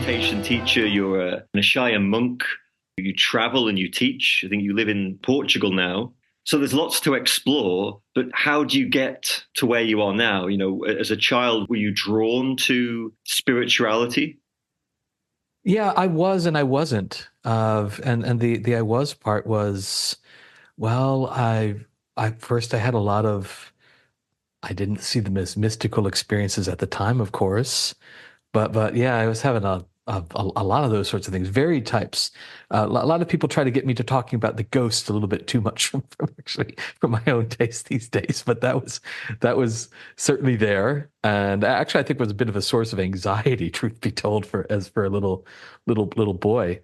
meditation teacher. You're an Ishaya monk. You travel and you teach. I think you live in Portugal now. So there's lots to explore, but how do you get to where you are now? You know, as a child, were you drawn to spirituality? Yeah, I was and I wasn't. And the I was part was, well, I had a lot of I didn't see them as mystical experiences at the time, of course. But yeah, I was having a lot of those sorts of things, varied types. A lot of people try to get me to talking about the ghost a little bit too much from my own taste these days. But that was certainly there, and actually, I think was a bit of a source of anxiety, truth be told, for a little boy.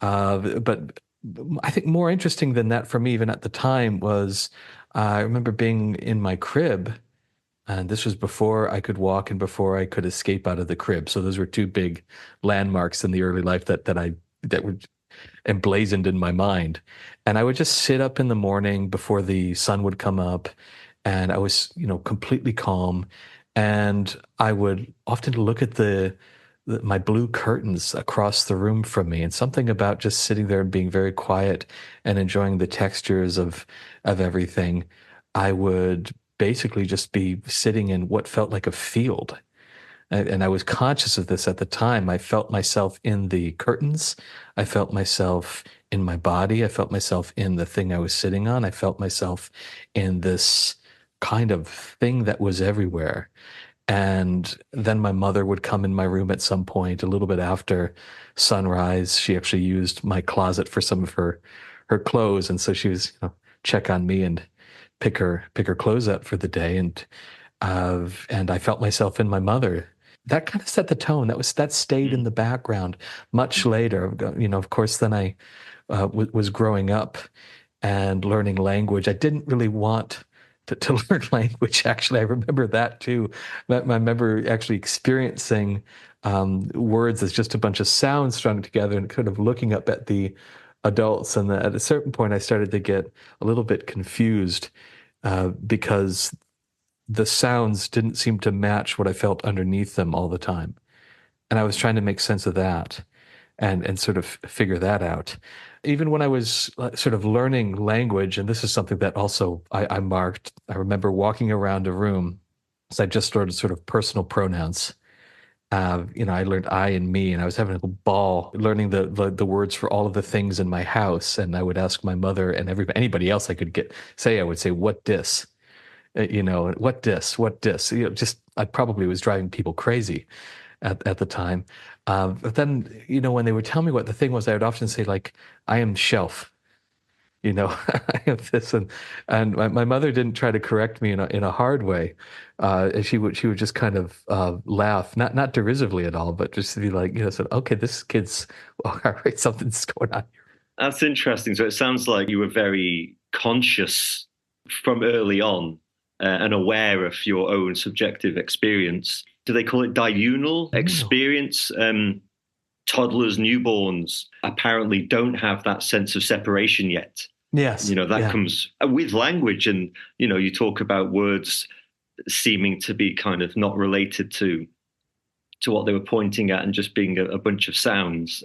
But I think more interesting than that for me, even at the time, was I remember being in my crib. And this was before I could walk and before I could escape out of the crib. So those were two big landmarks in the early life that were emblazoned in my mind. And I would just sit up in the morning before the sun would come up, and I was, completely calm. And I would often look at my blue curtains across the room from me, and something about just sitting there and being very quiet and enjoying the textures of everything. I would basically just be sitting in what felt like a field. And I was conscious of this at the time. I felt myself in the curtains. I felt myself in my body. I felt myself in the thing I was sitting on. I felt myself in this kind of thing that was everywhere. And then my mother would come in my room at some point, a little bit after sunrise. She actually used my closet for some of her clothes. And so she was, check on me and pick her clothes up for the day. And I felt myself in my mother. That kind of set the tone. That stayed in Mm. the background much later. Of course, then I was growing up and learning language. I didn't really want to learn language. Actually, I remember that too. I remember actually experiencing words as just a bunch of sounds strung together and kind of looking up at the adults. And at a certain point, I started to get a little bit confused because the sounds didn't seem to match what I felt underneath them all the time. And I was trying to make sense of that and sort of figure that out. Even when I was sort of learning language, and this is something that also I marked, I remember walking around a room as I just started sort of personal pronouns. I learned I and me, and I was having a ball learning the words for all of the things in my house. And I would ask my mother and anybody else I could I would say, what dis? What dis? Just I probably was driving people crazy at the time. But then, when they would tell me what the thing was, I would often say like, I am shelf. I have this, and my mother didn't try to correct me in a hard way. She would just kind of laugh, not derisively at all, but just to be like, said, okay, this kid's all right, something's going on. That's interesting. So it sounds like you were very conscious from early on and aware of your own subjective experience. Do they call it diurnal No. experience? Toddlers, newborns apparently don't have that sense of separation yet. Yes. That Yeah. comes with language. And, you talk about words seeming to be kind of not related to what they were pointing at and just being a bunch of sounds,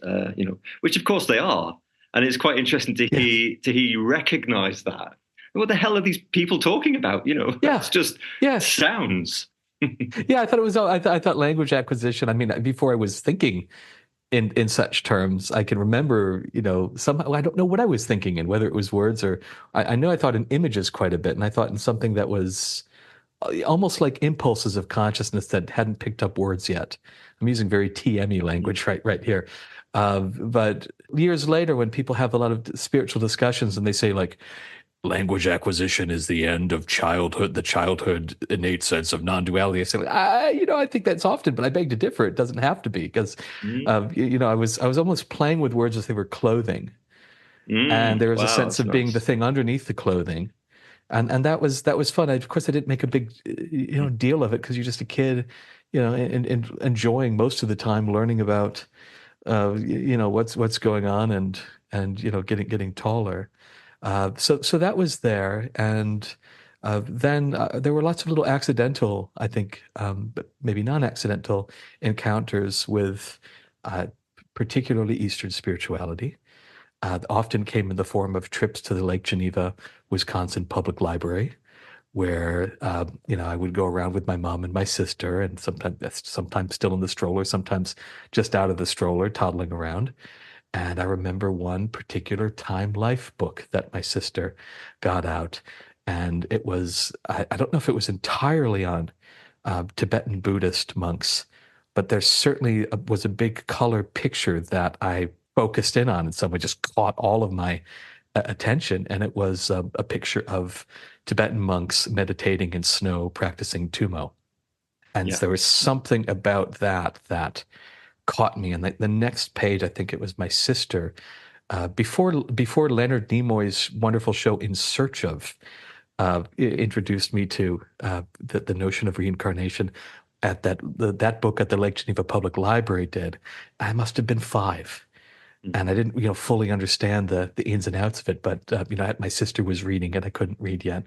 which of course they are. And it's quite interesting to Yes. hear you recognize that. What the hell are these people talking about? That's Yeah. just Yes. sounds. Yeah, I thought it was. I thought language acquisition. I mean, before I was thinking in such terms, I can remember, somehow I don't know what I was thinking and whether it was words or I know I thought in images quite a bit, and I thought in something that was almost like impulses of consciousness that hadn't picked up words yet. I'm using very TME language right here. But years later, when people have a lot of spiritual discussions and they say like, language acquisition is the end of childhood, the childhood innate sense of non-duality. I say, I think that's often, but I beg to differ. It doesn't have to be because, Mm, I was almost playing with words as they were clothing, and there was a wow, sense that's of being the nice. thing underneath the clothing, and that was fun. Of course, I didn't make a big, deal of it because you're just a kid, and enjoying most of the time learning about, what's going on and getting taller. So that was there, and then there were lots of little accidental, I think, but maybe non-accidental encounters with particularly Eastern spirituality. Often came in the form of trips to the Lake Geneva, Wisconsin Public Library, where I would go around with my mom and my sister, and sometimes still in the stroller, sometimes just out of the stroller, toddling around. And I remember one particular Time Life book that my sister got out. And it was, I don't know if it was entirely on Tibetan Buddhist monks, but there certainly was a big color picture that I focused in on, and someone just caught all of my attention. And it was a picture of Tibetan monks meditating in snow, practicing Tumo. And Yeah. so there was something about that caught me. And the next page, I think it was my sister, before Leonard Nimoy's wonderful show In Search of introduced me to the notion of reincarnation. At that book at the Lake Geneva Public Library did. I must have been 5, Mm. and I didn't fully understand the ins and outs of it. But my sister was reading it. I couldn't read yet,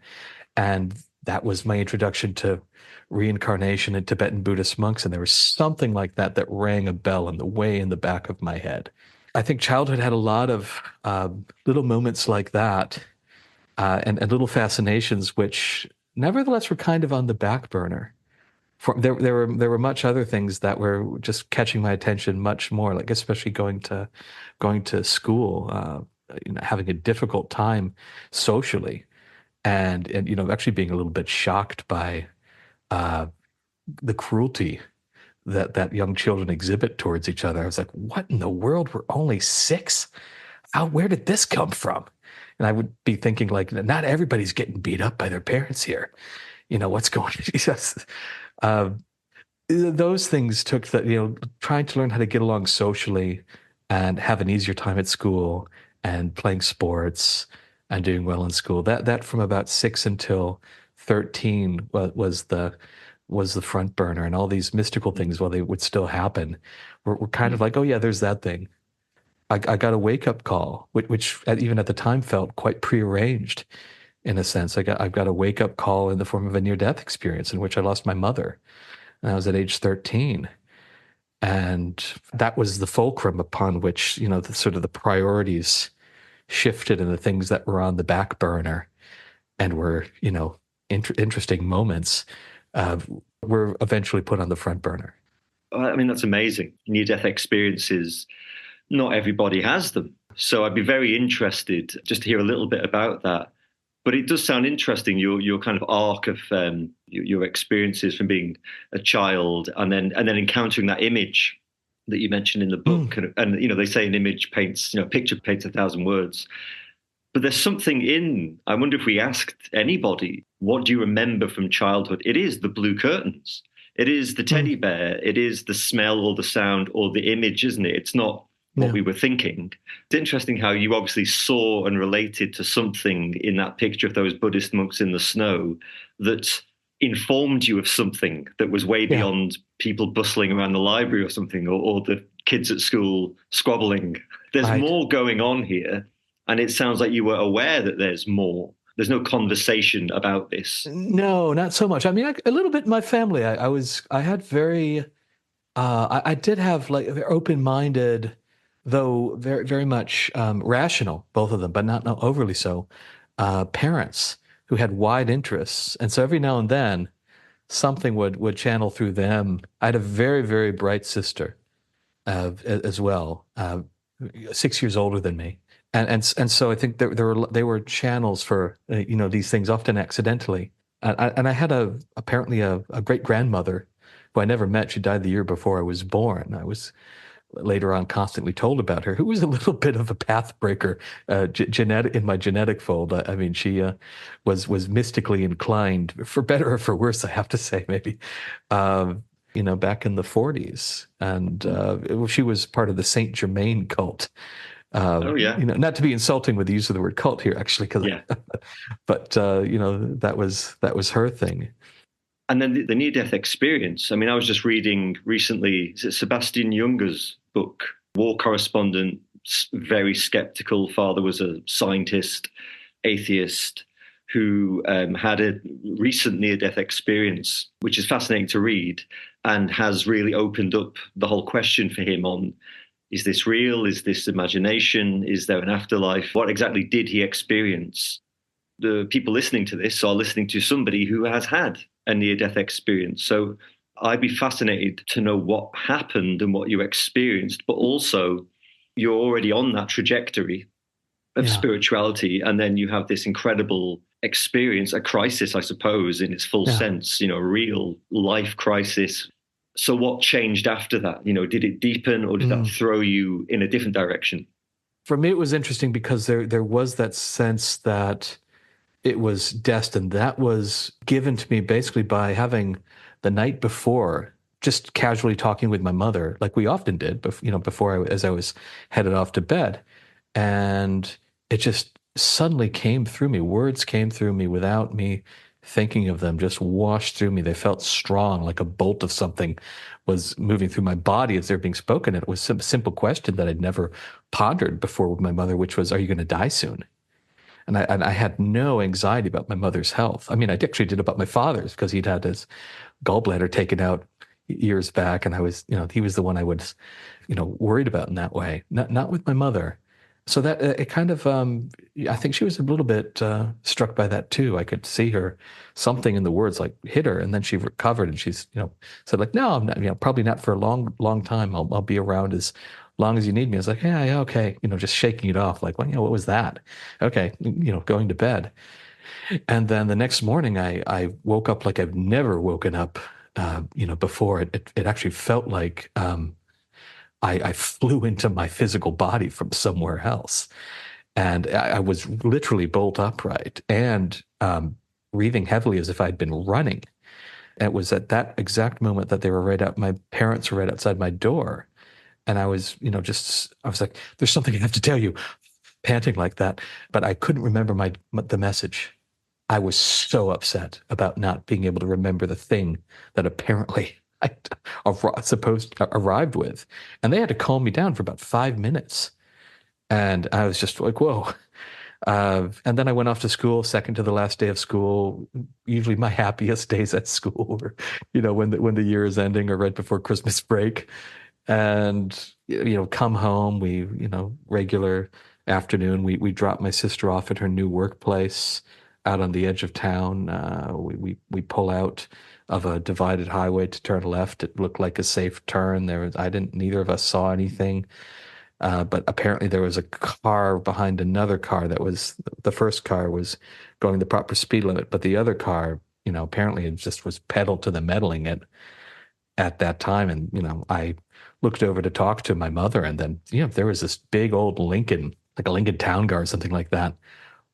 and that was my introduction to reincarnation and Tibetan Buddhist monks. And there was something like that that rang a bell in the way in the back of my head. I think childhood had a lot of little moments like that, and little fascinations, which nevertheless were kind of on the back burner. There were much other things that were just catching my attention much more, like especially going to school, having a difficult time socially, and actually being a little bit shocked by uh, the cruelty that young children exhibit towards each other. I was like, what in the world? We're only 6? Where did this come from? And I would be thinking, like, not everybody's getting beat up by their parents here. What's going on? Yes. Uh, those things took that, trying to learn how to get along socially and have an easier time at school and playing sports and doing well in school. That from about 6 until 13 was the front burner, and all these mystical things, while they would still happen, were kind of Mm. like, oh yeah, there's that thing. I got a wake up call, which even at the time felt quite prearranged in a sense. I've got a wake up call in the form of a near death experience in which I lost my mother. And I was at age 13. And that was the fulcrum upon which, the sort of the priorities shifted, and the things that were on the back burner and were, interesting moments, uh, were eventually put on the front burner. I mean, that's amazing. Near death experiences, not everybody has them. So I'd be very interested just to hear a little bit about that. But it does sound interesting, your kind of arc of your experiences from being a child and then encountering that image that you mentioned in the book. And they say an image paints, a picture paints 1,000 words. But there's something I wonder if we asked anybody, what do you remember from childhood? It is the blue curtains. It is the teddy bear. It is the smell or the sound or the image, isn't it? It's not what we were thinking. It's interesting how you obviously saw and related to something in that picture of those Buddhist monks in the snow that informed you of something that was way beyond people bustling around the library or something, or the kids at school squabbling. There's more going on here. And it sounds like you were aware that there's more. There's no conversation about this. No, not so much. I mean, a little bit in my family. I had very, I did have like very open-minded, though very, very much rational, both of them, but not overly so, parents who had wide interests. And so every now and then something would channel through them. I had a very, very bright sister as well, 6 years older than me. And so I think they were channels for these things, often accidentally. And I had apparently a great grandmother who I never met. She died the year before I was born. I was later on constantly told about her, who was a little bit of a path breaker, genetic in my genetic fold. I mean, she was mystically inclined, for better or for worse, I have to say, maybe. Back in the 40s, and she was part of the Saint Germain cult. Oh yeah. Not to be insulting with the use of the word cult here, actually, but that was her thing. And then the near-death experience. I mean, I was just reading recently, is it Sebastian Junger's book, War Correspondent, very skeptical. Father was a scientist, atheist, who had a recent near-death experience, which is fascinating to read. and has really opened up the whole question for him on, is this real? Is this imagination? Is there an afterlife? What exactly did he experience? The people listening to this are listening to somebody who has had a near-death experience. So I'd be fascinated to know what happened and what you experienced, but also you're already on that trajectory of Yeah. spirituality, and then you have this incredible experience, a crisis, I suppose, in its full Yeah. sense, a real life crisis. So what changed after that? Did it deepen, or did that throw you in a different direction? For me, it was interesting because there was that sense that it was destined. That was given to me basically by having the night before just casually talking with my mother, like we often did, as I was headed off to bed. And it just suddenly came through me. Words came through me without me thinking of them, just washed through me. They felt strong, like a bolt of something was moving through my body as they're being spoken. And it was a simple question that I'd never pondered before with my mother, which was, "Are you going to die soon?" And I had no anxiety about my mother's health. I mean, I actually did about my father's because he'd had his gallbladder taken out years back, and he was the one I was, worried about in that way. Not with my mother. So that it kind of, I think she was a little bit struck by that too. I could see her, something in the words like hit her, and then she recovered, and she's, said like, "No, I'm not, probably not for a long, long time. I'll be around as long as you need me." I was like, "Yeah, yeah, okay," just shaking it off, like, "Well, what was that?" Okay, going to bed. And then the next morning, I woke up like I've never woken up, before. It actually felt like I flew into my physical body from somewhere else, and I was literally bolt upright and breathing heavily as if I'd been running. And it was at that exact moment that they were right out. My parents were right outside my door, and I was, I was like, "There's something I have to tell you," panting like that, but I couldn't remember the message. I was so upset about not being able to remember the thing that apparently I arrived with. And they had to calm me down for about 5 minutes. And I was just like, whoa. And then I went off to school, second to the last day of school. Usually my happiest days at school were, when the year is ending or right before Christmas break. And, come home, regular afternoon, we drop my sister off at her new workplace out on the edge of town. We pull out of a divided highway to turn left. It looked like a safe turn. Neither of us saw anything. But apparently there was a car behind another car the first car was going the proper speed limit, but the other car, apparently it just was pedal to the meddling at that time. And, I looked over to talk to my mother, and then, there was this big old Lincoln, like a Lincoln Town Car or something like that,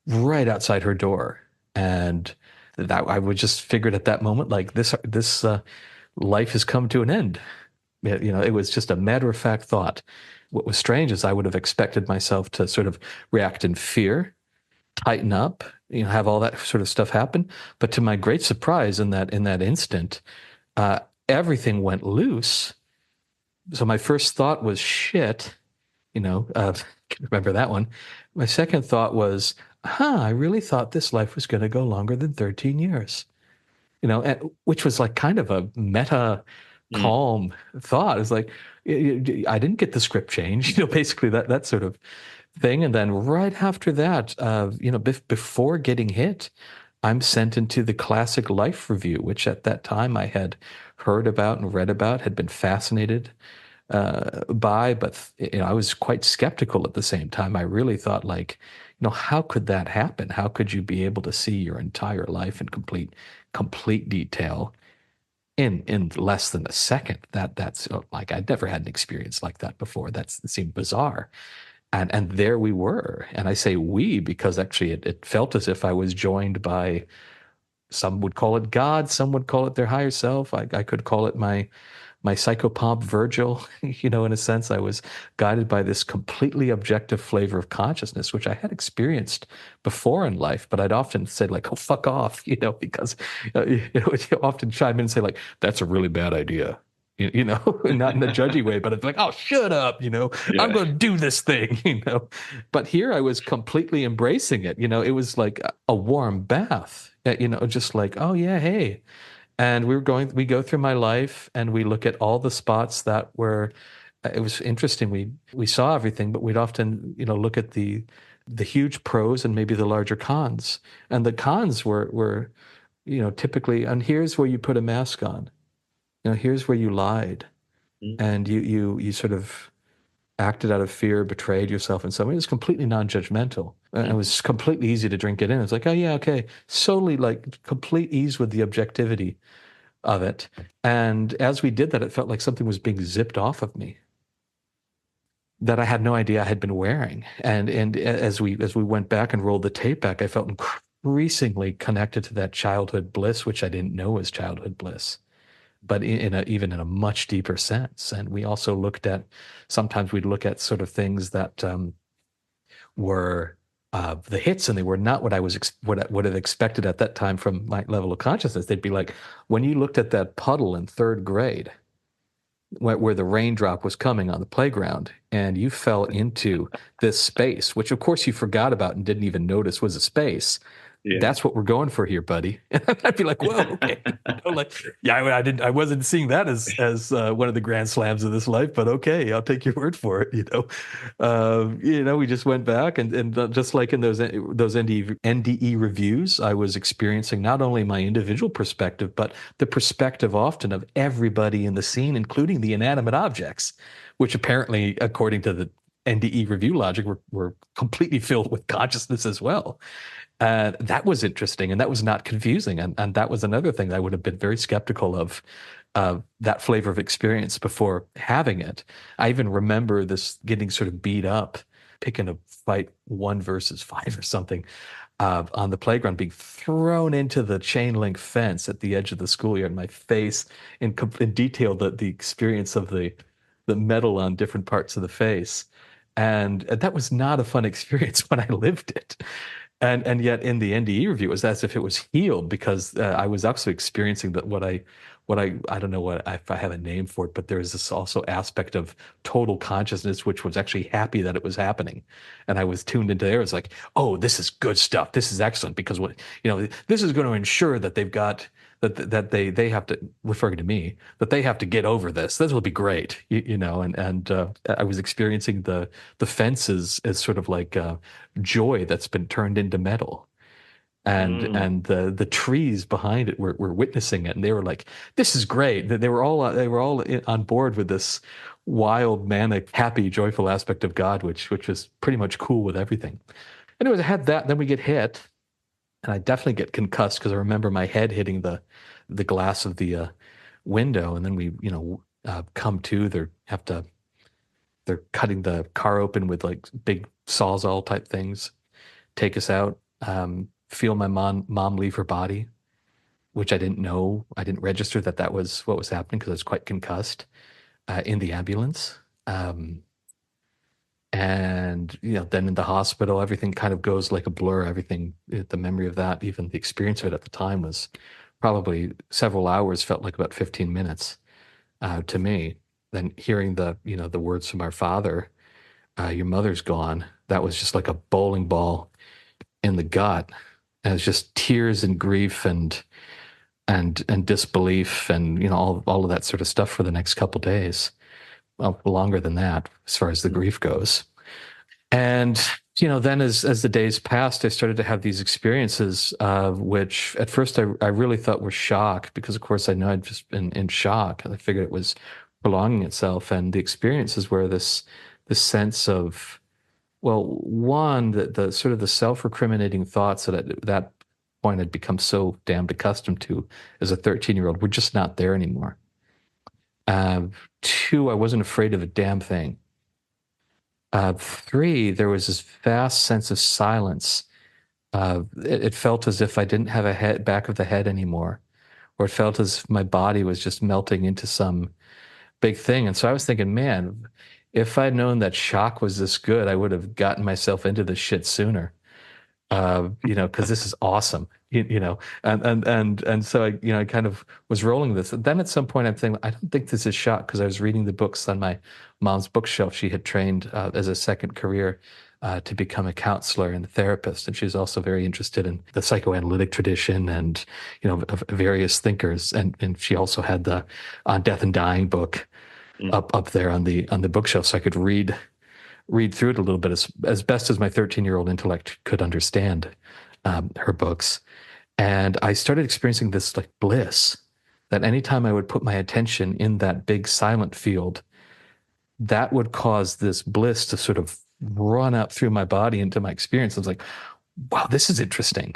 right outside her door. And that I would just figured at that moment, like this life has come to an end. It was just a matter of fact thought. What was strange is I would have expected myself to sort of react in fear, tighten up, have all that sort of stuff happen. But to my great surprise, in that instant, uh, everything went loose. So my first thought was shit, can remember that one. My second thought was, I really thought this life was going to go longer than 13 years, which was like kind of a meta Mm. calm thought. It's like, I didn't get the script change, basically that sort of thing. And then right after that, before getting hit, I'm sent into the classic life review, which at that time I had heard about and read about, had been fascinated by, but I was quite skeptical at the same time. I really thought, like, how could that happen? How could you be able to see your entire life in complete detail in less than a second? That's like, I'd never had an experience like that before. It seemed bizarre. And there we were. And I say we because actually it felt as if I was joined by, some would call it God, some would call it their higher self. I could call it my psychopomp Virgil. In a sense, I was guided by this completely objective flavor of consciousness, which I had experienced before in life, but I'd often say like, "Oh, fuck off," because you often chime in and say like, "That's a really bad idea." Not in a judgy way, but it's like, "Oh, shut up," "I'm Yeah. going to do this thing," But here I was completely embracing it. It was like a warm bath, just like, "Oh yeah, hey." And we go through my life and we look at all the spots that were, it was interesting. We saw everything, but we'd often, look at the huge pros and maybe the larger cons. And the cons were, typically, and here's where you put a mask on. Here's where you lied and you sort of acted out of fear, betrayed yourself in some way. It was completely non-judgmental. And it was completely easy to drink it in. It's like, oh yeah, okay. Solely like complete ease with the objectivity of it. And as we did that, it felt like something was being zipped off of me that I had no idea I had been wearing. And as we went back and rolled the tape back, I felt increasingly connected to that childhood bliss, which I didn't know was childhood bliss, but even in a much deeper sense. And we also sometimes we'd look at sort of things that were the hits, and they were not what I would have expected at that time from my level of consciousness. They'd be like, when you looked at that puddle in third grade, where the raindrop was coming on the playground, and you fell into this space, which of course you forgot about and didn't even notice was a space. Yeah. That's what we're going for here, buddy. And I'd be like, whoa, okay. I wasn't seeing that as one of the grand slams of this life, but okay, I'll take your word for it. We just went back and just like in those NDE reviews, I was experiencing not only my individual perspective, but the perspective often of everybody in the scene, including the inanimate objects, which apparently, according to the NDE review logic, were completely filled with consciousness as well. That was interesting, and that was not confusing. And that was another thing that I would have been very skeptical of that flavor of experience before having it. I even remember this getting sort of beat up, picking a fight 1 versus 5 or something on the playground, being thrown into the chain link fence at the edge of the schoolyard. My face in detail, the experience of the metal on different parts of the face. And that was not a fun experience when I lived it. And yet in the NDE review, it was as if it was healed, because I was actually experiencing what I don't know if I have a name for it, but there is this also aspect of total consciousness, which was actually happy that it was happening. And I was tuned into there. It's like, oh, this is good stuff. This is excellent, because this is going to ensure that they've got that they have to, referring to me, that they have to get over this. This will be great, and I was experiencing the fences as sort of like joy that's been turned into metal. And the trees behind it were witnessing it, and they were like, "This is great." They were all on board with this wild, manic, happy, joyful aspect of God, which was pretty much cool with everything. Anyways, I had that. Then we get hit, and I definitely get concussed because I remember my head hitting the glass of the window, and then we come to. They're cutting the car open with like big sawzall type things, take us out. Feel my mom leave her body, which I didn't know. I didn't register that was what was happening because I was quite concussed in the ambulance. And then in the hospital, everything kind of goes like a blur. Everything, the memory of that, even the experience of it at the time, was probably several hours, felt like about 15 minutes to me. Then hearing the words from our father, your mother's gone, that was just like a bowling ball in the gut. And it's just tears and grief and disbelief and all of that sort of stuff for the next couple of days. Well, longer than that as far as the grief goes. And then as the days passed, I started to have these experiences, which at first I really thought were shock, because of course I know I'd just been in shock, and I figured it was prolonging itself. And the experiences were this sense of, well, one, the sort of the self-recriminating thoughts that at that point I'd become so damned accustomed to as a 13-year-old were just not there anymore. Two, I wasn't afraid of a damn thing. Three, there was this vast sense of silence. It felt as if I didn't have a back of the head anymore, or it felt as if my body was just melting into some big thing. And so I was thinking, man, if I'd known that shock was this good, I would have gotten myself into this shit sooner. Because this is awesome, and so I kind of was rolling this. And then at some point I'm thinking, I don't think this is shock, because I was reading the books on my mom's bookshelf. She had trained as a second career to become a counselor and a therapist. And she's also very interested in the psychoanalytic tradition and, of various thinkers. And she also had the On Death and Dying book Mm. up there on the bookshelf, so I could read through it a little bit as best as my 13-year-old intellect could understand her books. And I started experiencing this like bliss that anytime I would put my attention in that big silent field, that would cause this bliss to sort of run up through my body into my experience. I was like, wow, this is interesting.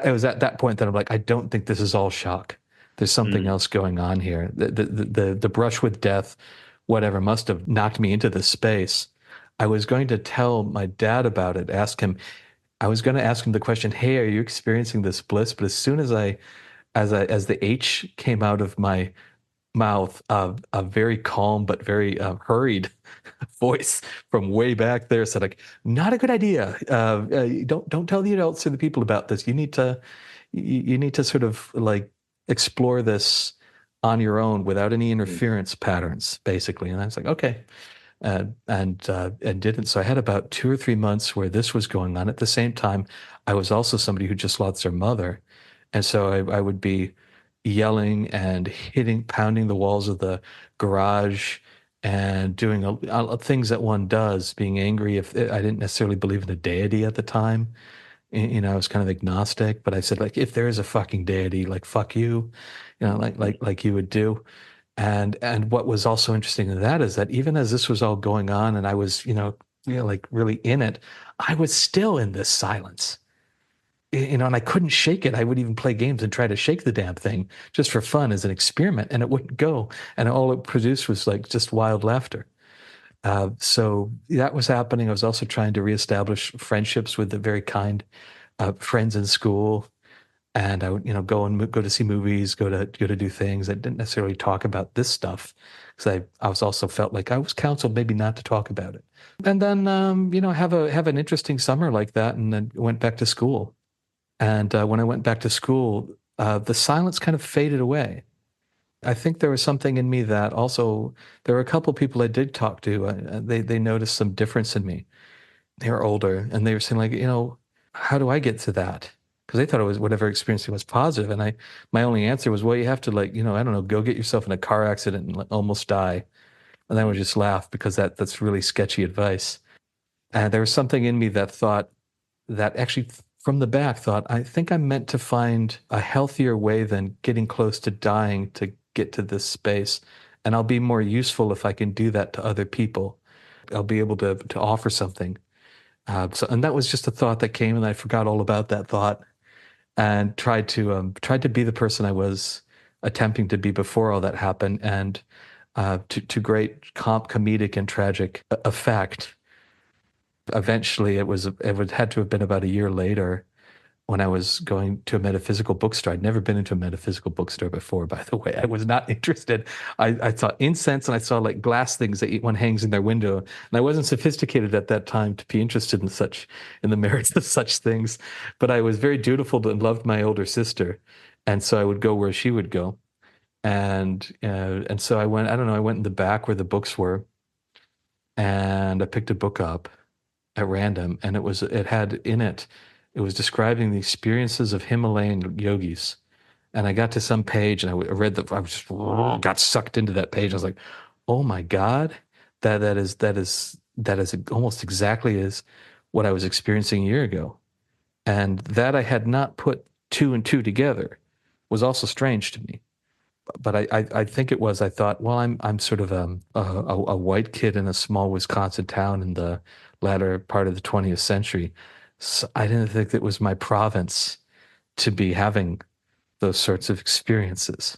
It was at that point that I'm like, I don't think this is all shock. There's something Mm. else going on here. The brush with death, whatever, must have knocked me into this space. I was going to tell my dad about it, I was going to ask him the question, hey, are you experiencing this bliss? But as soon as the H came out of my mouth, a very calm but very hurried voice from way back there said, like, not a good idea. Don't tell the adults or the people about this. You need to sort of like explore this on your own without any Mm. interference patterns, basically. And I was like, okay. And didn't. So I had about 2 or 3 months where this was going on. At the same time, I was also somebody who just lost their mother. And so I would be yelling and pounding the walls of the garage and doing things that one does, being angry. If I didn't necessarily believe in a deity at the time, I was kind of agnostic, but I said, like, if there is a fucking deity, like, fuck you, like you would do. And what was also interesting in that is that even as this was all going on and I was, like really in it, I was still in this silence. And I couldn't shake it. I would even play games and try to shake the damn thing just for fun as an experiment, and it wouldn't go. And all it produced was like just wild laughter. So that was happening. I was also trying to reestablish friendships with the very kind friends in school, and I would, go to see movies, go to do things. I didn't necessarily talk about this stuff because I was also felt like I was counseled maybe not to talk about it. And then, have an interesting summer like that, and then went back to school. And when I went back to school, the silence kind of faded away. I think there was something in me that also there were a couple people I did talk to. They noticed some difference in me. They were older, and they were saying like, how do I get to that? Because they thought it was whatever experience was positive, and my only answer was, well, you have to like, I don't know, go get yourself in a car accident and like, almost die, and then I would just laugh because that's really sketchy advice. And there was something in me that thought that actually from the back thought, I think I'm meant to find a healthier way than getting close to dying to get to this space. And I'll be more useful if I can do that to other people. I'll be able to offer something. And that was just a thought that came, and I forgot all about that thought and tried to be the person I was attempting to be before all that happened, and to great comedic and tragic effect. Eventually, it had to have been about a year later when I was going to a metaphysical bookstore. I'd never been into a metaphysical bookstore before, by the way. I was not interested. I saw incense and I saw like glass things that one hangs in their window. And I wasn't sophisticated at that time to be interested in the merits of such things. But I was very dutiful and loved my older sister. And so I would go where she would go. And so I went, I don't know, I went in the back where the books were, and I picked a book up at random, and it had in it, it was describing the experiences of Himalayan yogis. And I got to some page, and I was just got sucked into that page. I was like, oh my God, that is almost exactly as what I was experiencing a year ago. And that I had not put two and two together was also strange to me. But I think it was, I thought, well, I'm sort of a white kid in a small Wisconsin town in the latter part of the 20th century. So I didn't think it was my province to be having those sorts of experiences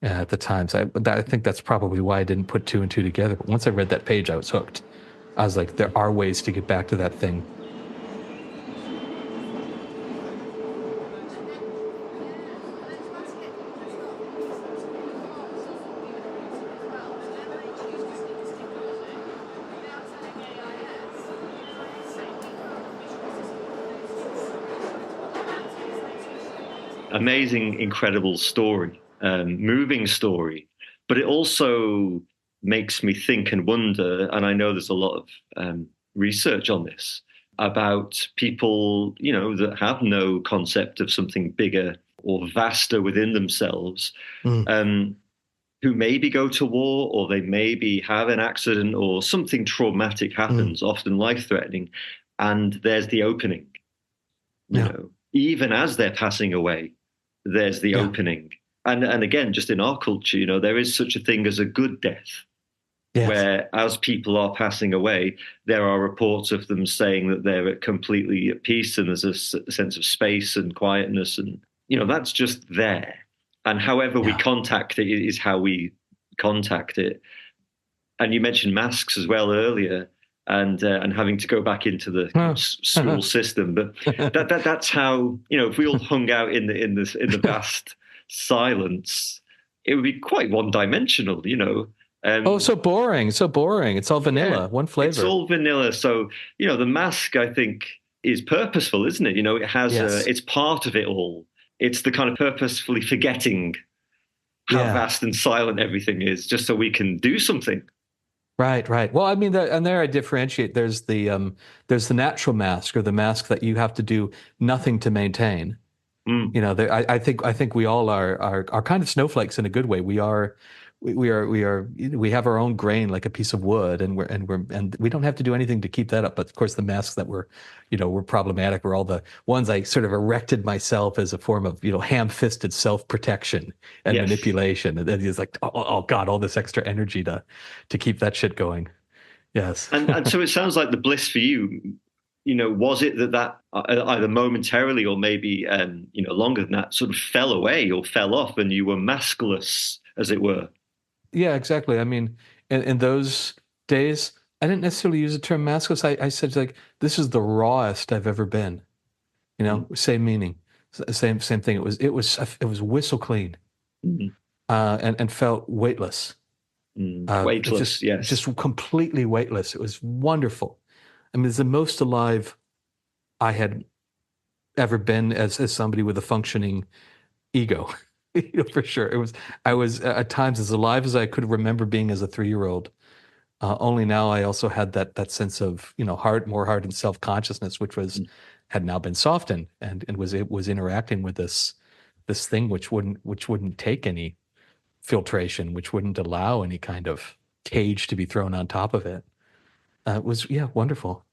at the time. So I think that's probably why I didn't put two and two together. But once I read that page, I was hooked. I was like, there are ways to get back to that thing. Amazing, incredible story, moving story, but it also makes me think and wonder. And I know there's a lot of research on this about people, that have no concept of something bigger or vaster within themselves, Mm. who maybe go to war, or they maybe have an accident or something traumatic Mm. happens, often life-threatening, and there's the opening, Yeah. even as they're passing away, there's the Yeah. opening. And again, just in our culture, there is such a thing as a good death, Yes. where as people are passing away, there are reports of them saying that they're completely at peace and there's a sense of space and quietness. And, that's just there. And however we Yeah. contact it is how we contact it. And you mentioned masks as well earlier, and having to go back into the kind of school system. But that's how, if we all hung out in the vast silence, it would be quite one dimensional, Oh, so boring. So boring. It's all Yeah, vanilla, one it's flavor. all vanilla. So, the mask, I think, is purposeful, isn't it? It has Yes. it's part of it all. It's the kind of purposefully forgetting how Yeah. vast and silent everything is, just so we can do something. Right, right. Well, I mean, and there I differentiate. There's the natural mask, or the mask that you have to do nothing to maintain. Mm, I think we all are kind of snowflakes in a good way. We have our own grain like a piece of wood, and we don't have to do anything to keep that up. But of course, the masks that were problematic were all the ones I sort of erected myself as a form of ham-fisted self-protection and yes. manipulation. And then it's like, oh God, all this extra energy to keep that shit going. Yes. And so it sounds like the bliss for you, was it that either momentarily or maybe longer than that sort of fell away or fell off and you were maskless, as it were? Yeah, exactly. I mean, in those days, I didn't necessarily use the term maskless. I said like, this is the rawest I've ever been. Mm, Same meaning, same thing. It was whistle clean, mm, and felt weightless. It's weightless, just yes. completely weightless. It was wonderful. I mean, it's the most alive I had ever been as somebody with a functioning ego. For sure. I was at times as alive as I could remember being as a 3-year-old. Only now I also had that sense of more heart and self-consciousness, which had now been softened, and was interacting with this thing which wouldn't take any filtration, which wouldn't allow any kind of cage to be thrown on top of it. It was, yeah, wonderful.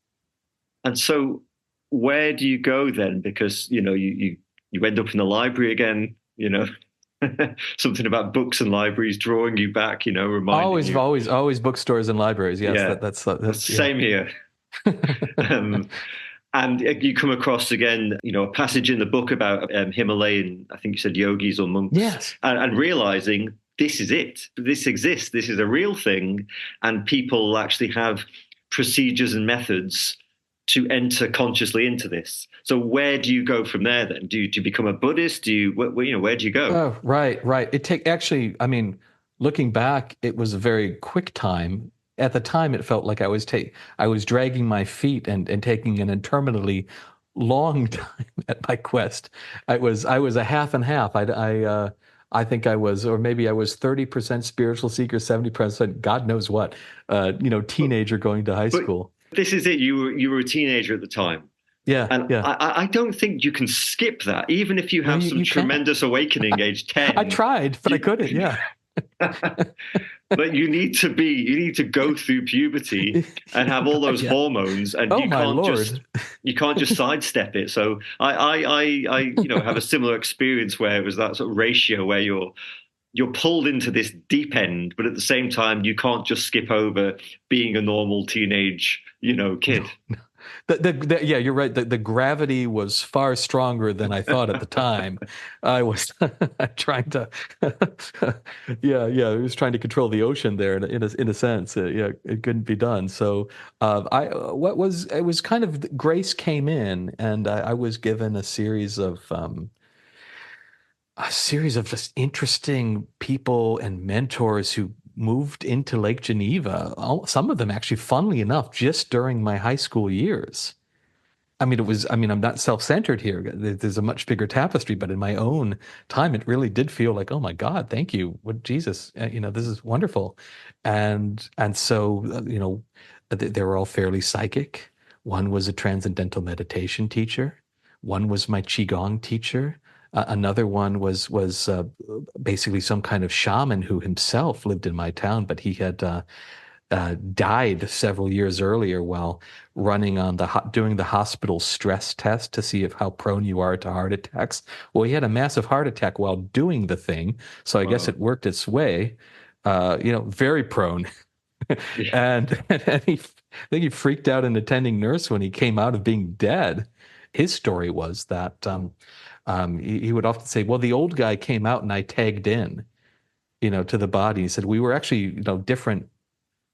And so, where do you go then? Because you end up in the library again. Something about books and libraries drawing you back. Reminding Always, you. always, always bookstores and libraries. Yes, Yeah, that's yeah. same here. Um, and you come across again, a passage in the book about Himalayan, I think you said yogis or monks, Yes. and realizing this is it. This exists. This is a real thing, and people actually have procedures and methods to enter consciously into this. So where do you go from there? Then do you become a Buddhist? Where do you go? Oh, right, right. Actually, I mean, looking back, it was a very quick time. At the time, it felt like I was dragging my feet and taking an interminably long time at my quest. I was a half and half. I think I was, or maybe I was 30% spiritual seeker, 70% God knows what, But, teenager going to high but school. this is it. You were a teenager at the time. Yeah, And yeah. I don't think you can skip that, even if you No, have you some you can't. tremendous awakening age I 10. tried, but I You, couldn't. Yeah. but you need to go through puberty and have all those Yeah. hormones, and Oh you my can't just Lord. you can't just sidestep it. So I have a similar experience where it was that sort of ratio where you're pulled into this deep end, but at the same time you can't just skip over being a normal teenage No, kid. no. Yeah, you're right. The gravity was far stronger than I thought at the time. I was trying to, yeah, I was trying to control the ocean there in a sense. Yeah, it couldn't be done. So, it was kind of grace came in, and I was given a series of just interesting people and mentors who moved into Lake Geneva. Some of them actually, funnily enough, just during my high school years. I mean, I'm not self-centered here. There's a much bigger tapestry, but in my own time, it really did feel like, oh my God, thank you. What Jesus, this is wonderful. And so, They were all fairly psychic. One was a transcendental meditation teacher. One was my qigong teacher. Another one was basically some kind of shaman who himself lived in my town, but he had died several years earlier while running on doing the hospital stress test to see if how prone you are to heart attacks. Well, he had a massive heart attack while doing the thing, so I guess Wow. it worked its way. Very prone. Yeah. And I think he freaked out an attending nurse when he came out of being dead. His story was that he would often say, "Well, the old guy came out and I tagged in, to the body." He said, "We were actually, different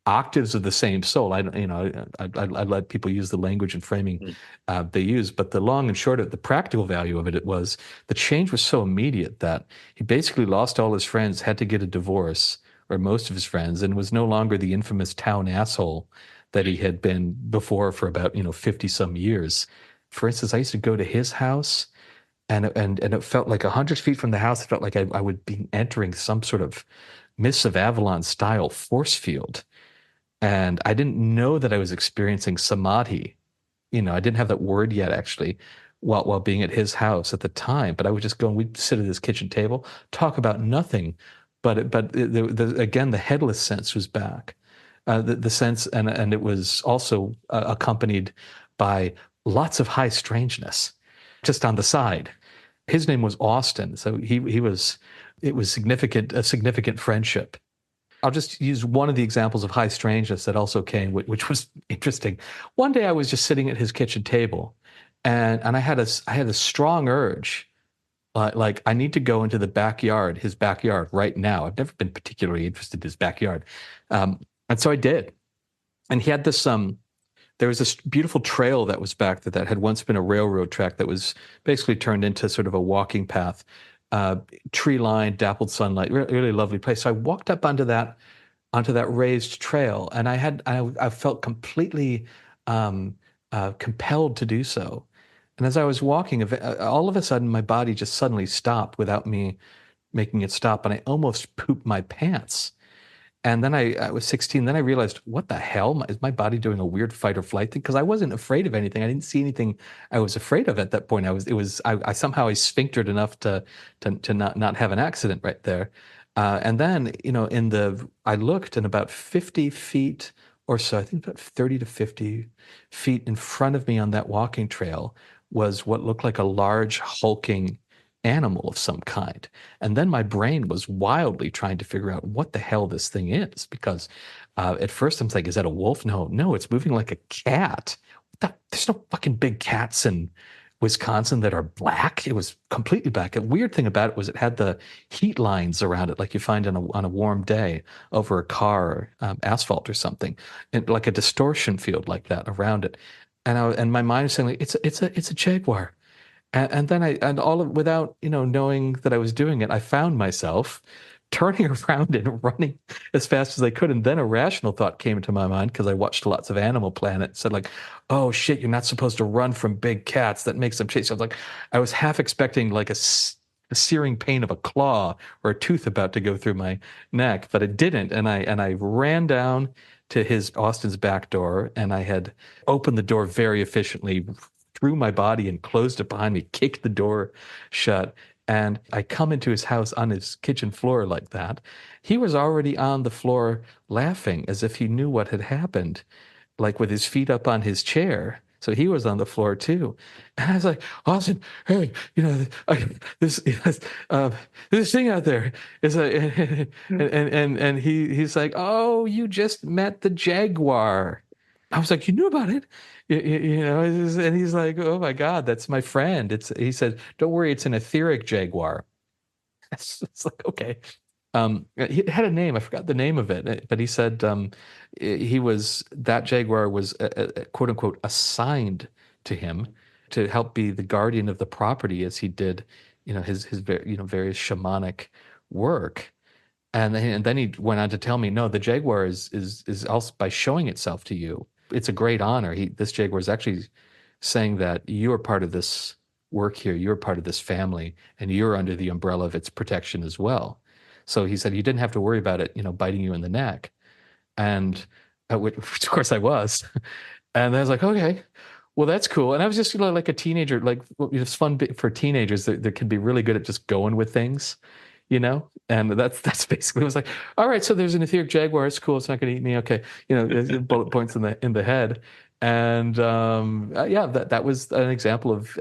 octaves of the same soul." I let people use the language and framing Mm. they use, but the long and short of the practical value of it was the change was so immediate that he basically lost all his friends, had to get a divorce, or most of his friends, and was no longer the infamous town asshole that he had been before for about 50 some years. For instance, I used to go to his house. And it felt like 100 feet from the house, it felt like I would be entering some sort of Mists of Avalon style force field. And I didn't know that I was experiencing samadhi. I didn't have that word yet actually while being at his house at the time. But I would just go and we'd sit at his kitchen table, talk about nothing. Again, the headless sense was back. The sense, and it was also accompanied by lots of high strangeness just on the side. His name was Austin, so he was it was a significant friendship. I'll just use one of the examples of high strangeness that also came, which was interesting. One day I was just sitting at his kitchen table, and I had a strong urge, like I need to go into his backyard right now. I've never been particularly interested in his backyard, and so I did. And he had this there was this beautiful trail that was back there that had once been a railroad track that was basically turned into sort of a walking path, uh, tree lined, dappled sunlight, really lovely place. So I walked up onto that raised trail, and I felt completely compelled to do so. And as I was walking, all of a sudden, my body just suddenly stopped without me making it stop, and I almost pooped my pants. And then I was 16. Then I realized, what the hell? Is my body doing a weird fight or flight thing? Because I wasn't afraid of anything. I didn't see anything I was afraid of at that point. I somehow I sphinctered enough to not have an accident right there. And then, I looked, and about 50 feet or so, I think about 30 to 50 feet in front of me on that walking trail was what looked like a large hulking animal of some kind. And then my brain was wildly trying to figure out what the hell this thing is, because at first I'm like, is that a wolf? No, no, it's moving like a cat. There's no fucking big cats in Wisconsin that are black. It was completely black. A weird thing about it was it had the heat lines around it, like you find on a warm day over a car, asphalt or something, and like a distortion field like that around it. And my mind was saying, like, it's a jaguar. And then without, knowing that I was doing it, I found myself turning around and running as fast as I could. And then a rational thought came into my mind because I watched lots of Animal Planet. It said like, oh shit, you're not supposed to run from big cats. That makes them chase. So I was half expecting like a searing pain of a claw or a tooth about to go through my neck, but it didn't. And I ran down to his Austin's back door, and I had opened the door very efficiently, threw my body and closed it behind me, kicked the door shut. And I come into his house on his kitchen floor like that. He was already on the floor laughing as if he knew what had happened, like with his feet up on his chair. So he was on the floor too. And I was like, Austin, hey, this uh, this thing out there is a and he's like, oh, you just met the jaguar. I was like, you knew about it? And he's like, oh my God, that's my friend. He said, don't worry, it's an etheric jaguar. It's like, okay. He had a name. I forgot the name of it, but he said that jaguar was quote unquote assigned to him to help be the guardian of the property as he did, his various shamanic work. And then he went on to tell me, no, the jaguar is also by showing itself to you. It's a great honor. This jaguar is actually saying that you are part of this work here. You're part of this family, and you're under the umbrella of its protection as well. So he said you didn't have to worry about it, biting you in the neck. And which of course I was. And I was like, okay, well, that's cool. And I was just, like a teenager, like it's fun for teenagers that can be really good at just going with things, And that's basically it was like, all right, so there's an etheric jaguar. It's cool. It's not going to eat me. Okay, there's bullet points in the head. And yeah, that was an example of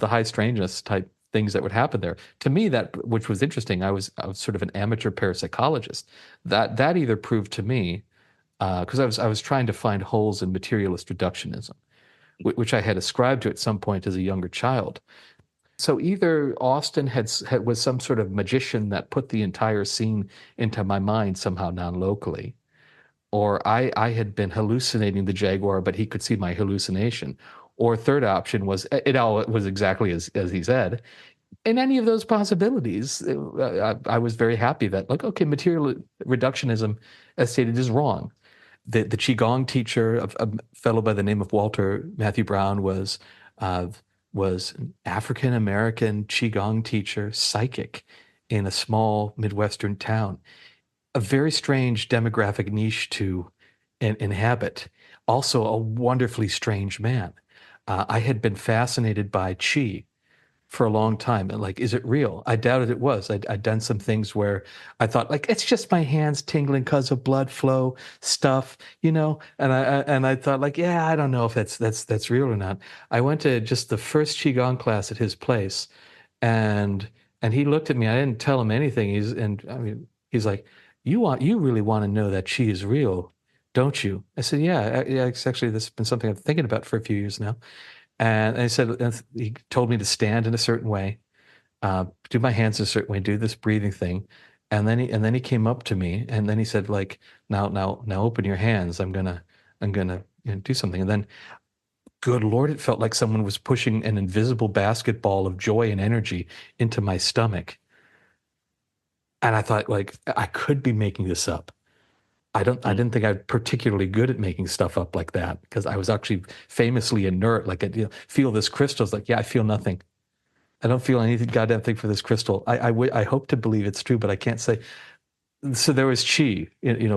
the high strangeness type things that would happen there. To me, that which was interesting. I was sort of an amateur parapsychologist. That either proved to me because I was trying to find holes in materialist reductionism, which I had ascribed to at some point as a younger child. So either Austin was some sort of magician that put the entire scene into my mind somehow non-locally, or I had been hallucinating the Jaguar, but he could see my hallucination. Or third option was it all was exactly as he said. In any of those possibilities, I was very happy that like, okay, material reductionism, as stated, is wrong. The Qigong teacher, a fellow by the name of Walter Matthew Brown, uh, was an African American Qigong teacher, psychic, in a small Midwestern town. A very strange demographic niche to inhabit. Also, a wonderfully strange man. I had been fascinated by Qi for a long time. And like, is it real? I doubted it was. I'd done some things where I thought like, it's just my hands tingling because of blood flow stuff, and I thought like, yeah, I don't know if that's real or not. I went to just the first Qigong class at his place, and he looked at me. I didn't tell him anything. He's like, you really want to know that Qi is real, don't you? I said, yeah, yeah, it's actually, this has been something I've been thinking about for a few years now. And he told me to stand in a certain way, do my hands a certain way, do this breathing thing. And then he came up to me and then he said, like, now open your hands. I'm gonna do something. And then, good Lord, it felt like someone was pushing an invisible basketball of joy and energy into my stomach. And I thought, like, I could be making this up. I Mm. didn't think I'm particularly good at making stuff up like that because I was actually famously inert. Like, I feel this crystal. It's like, yeah, I feel nothing. I don't feel anything, goddamn thing for this crystal. I hope to believe it's true, but I can't say. So there was chi,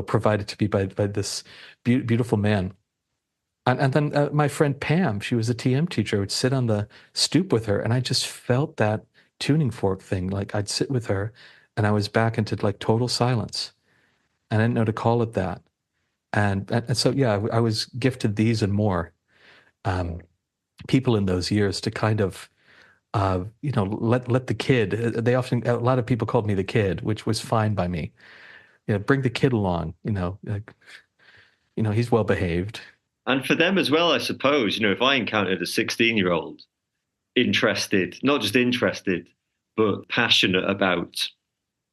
provided to me by this beautiful man. And then my friend Pam, she was a TM teacher. I would sit on the stoop with her, and I just felt that tuning fork thing. Like I'd sit with her, and I was back into like total silence. I didn't know to call it that. And so, yeah, I was gifted these and more um, people in those years to kind of, let the kid. A lot of people called me the kid, which was fine by me. Bring the kid along. He's well behaved. And for them as well, I suppose, if I encountered a 16-year-old interested, not just interested, but passionate about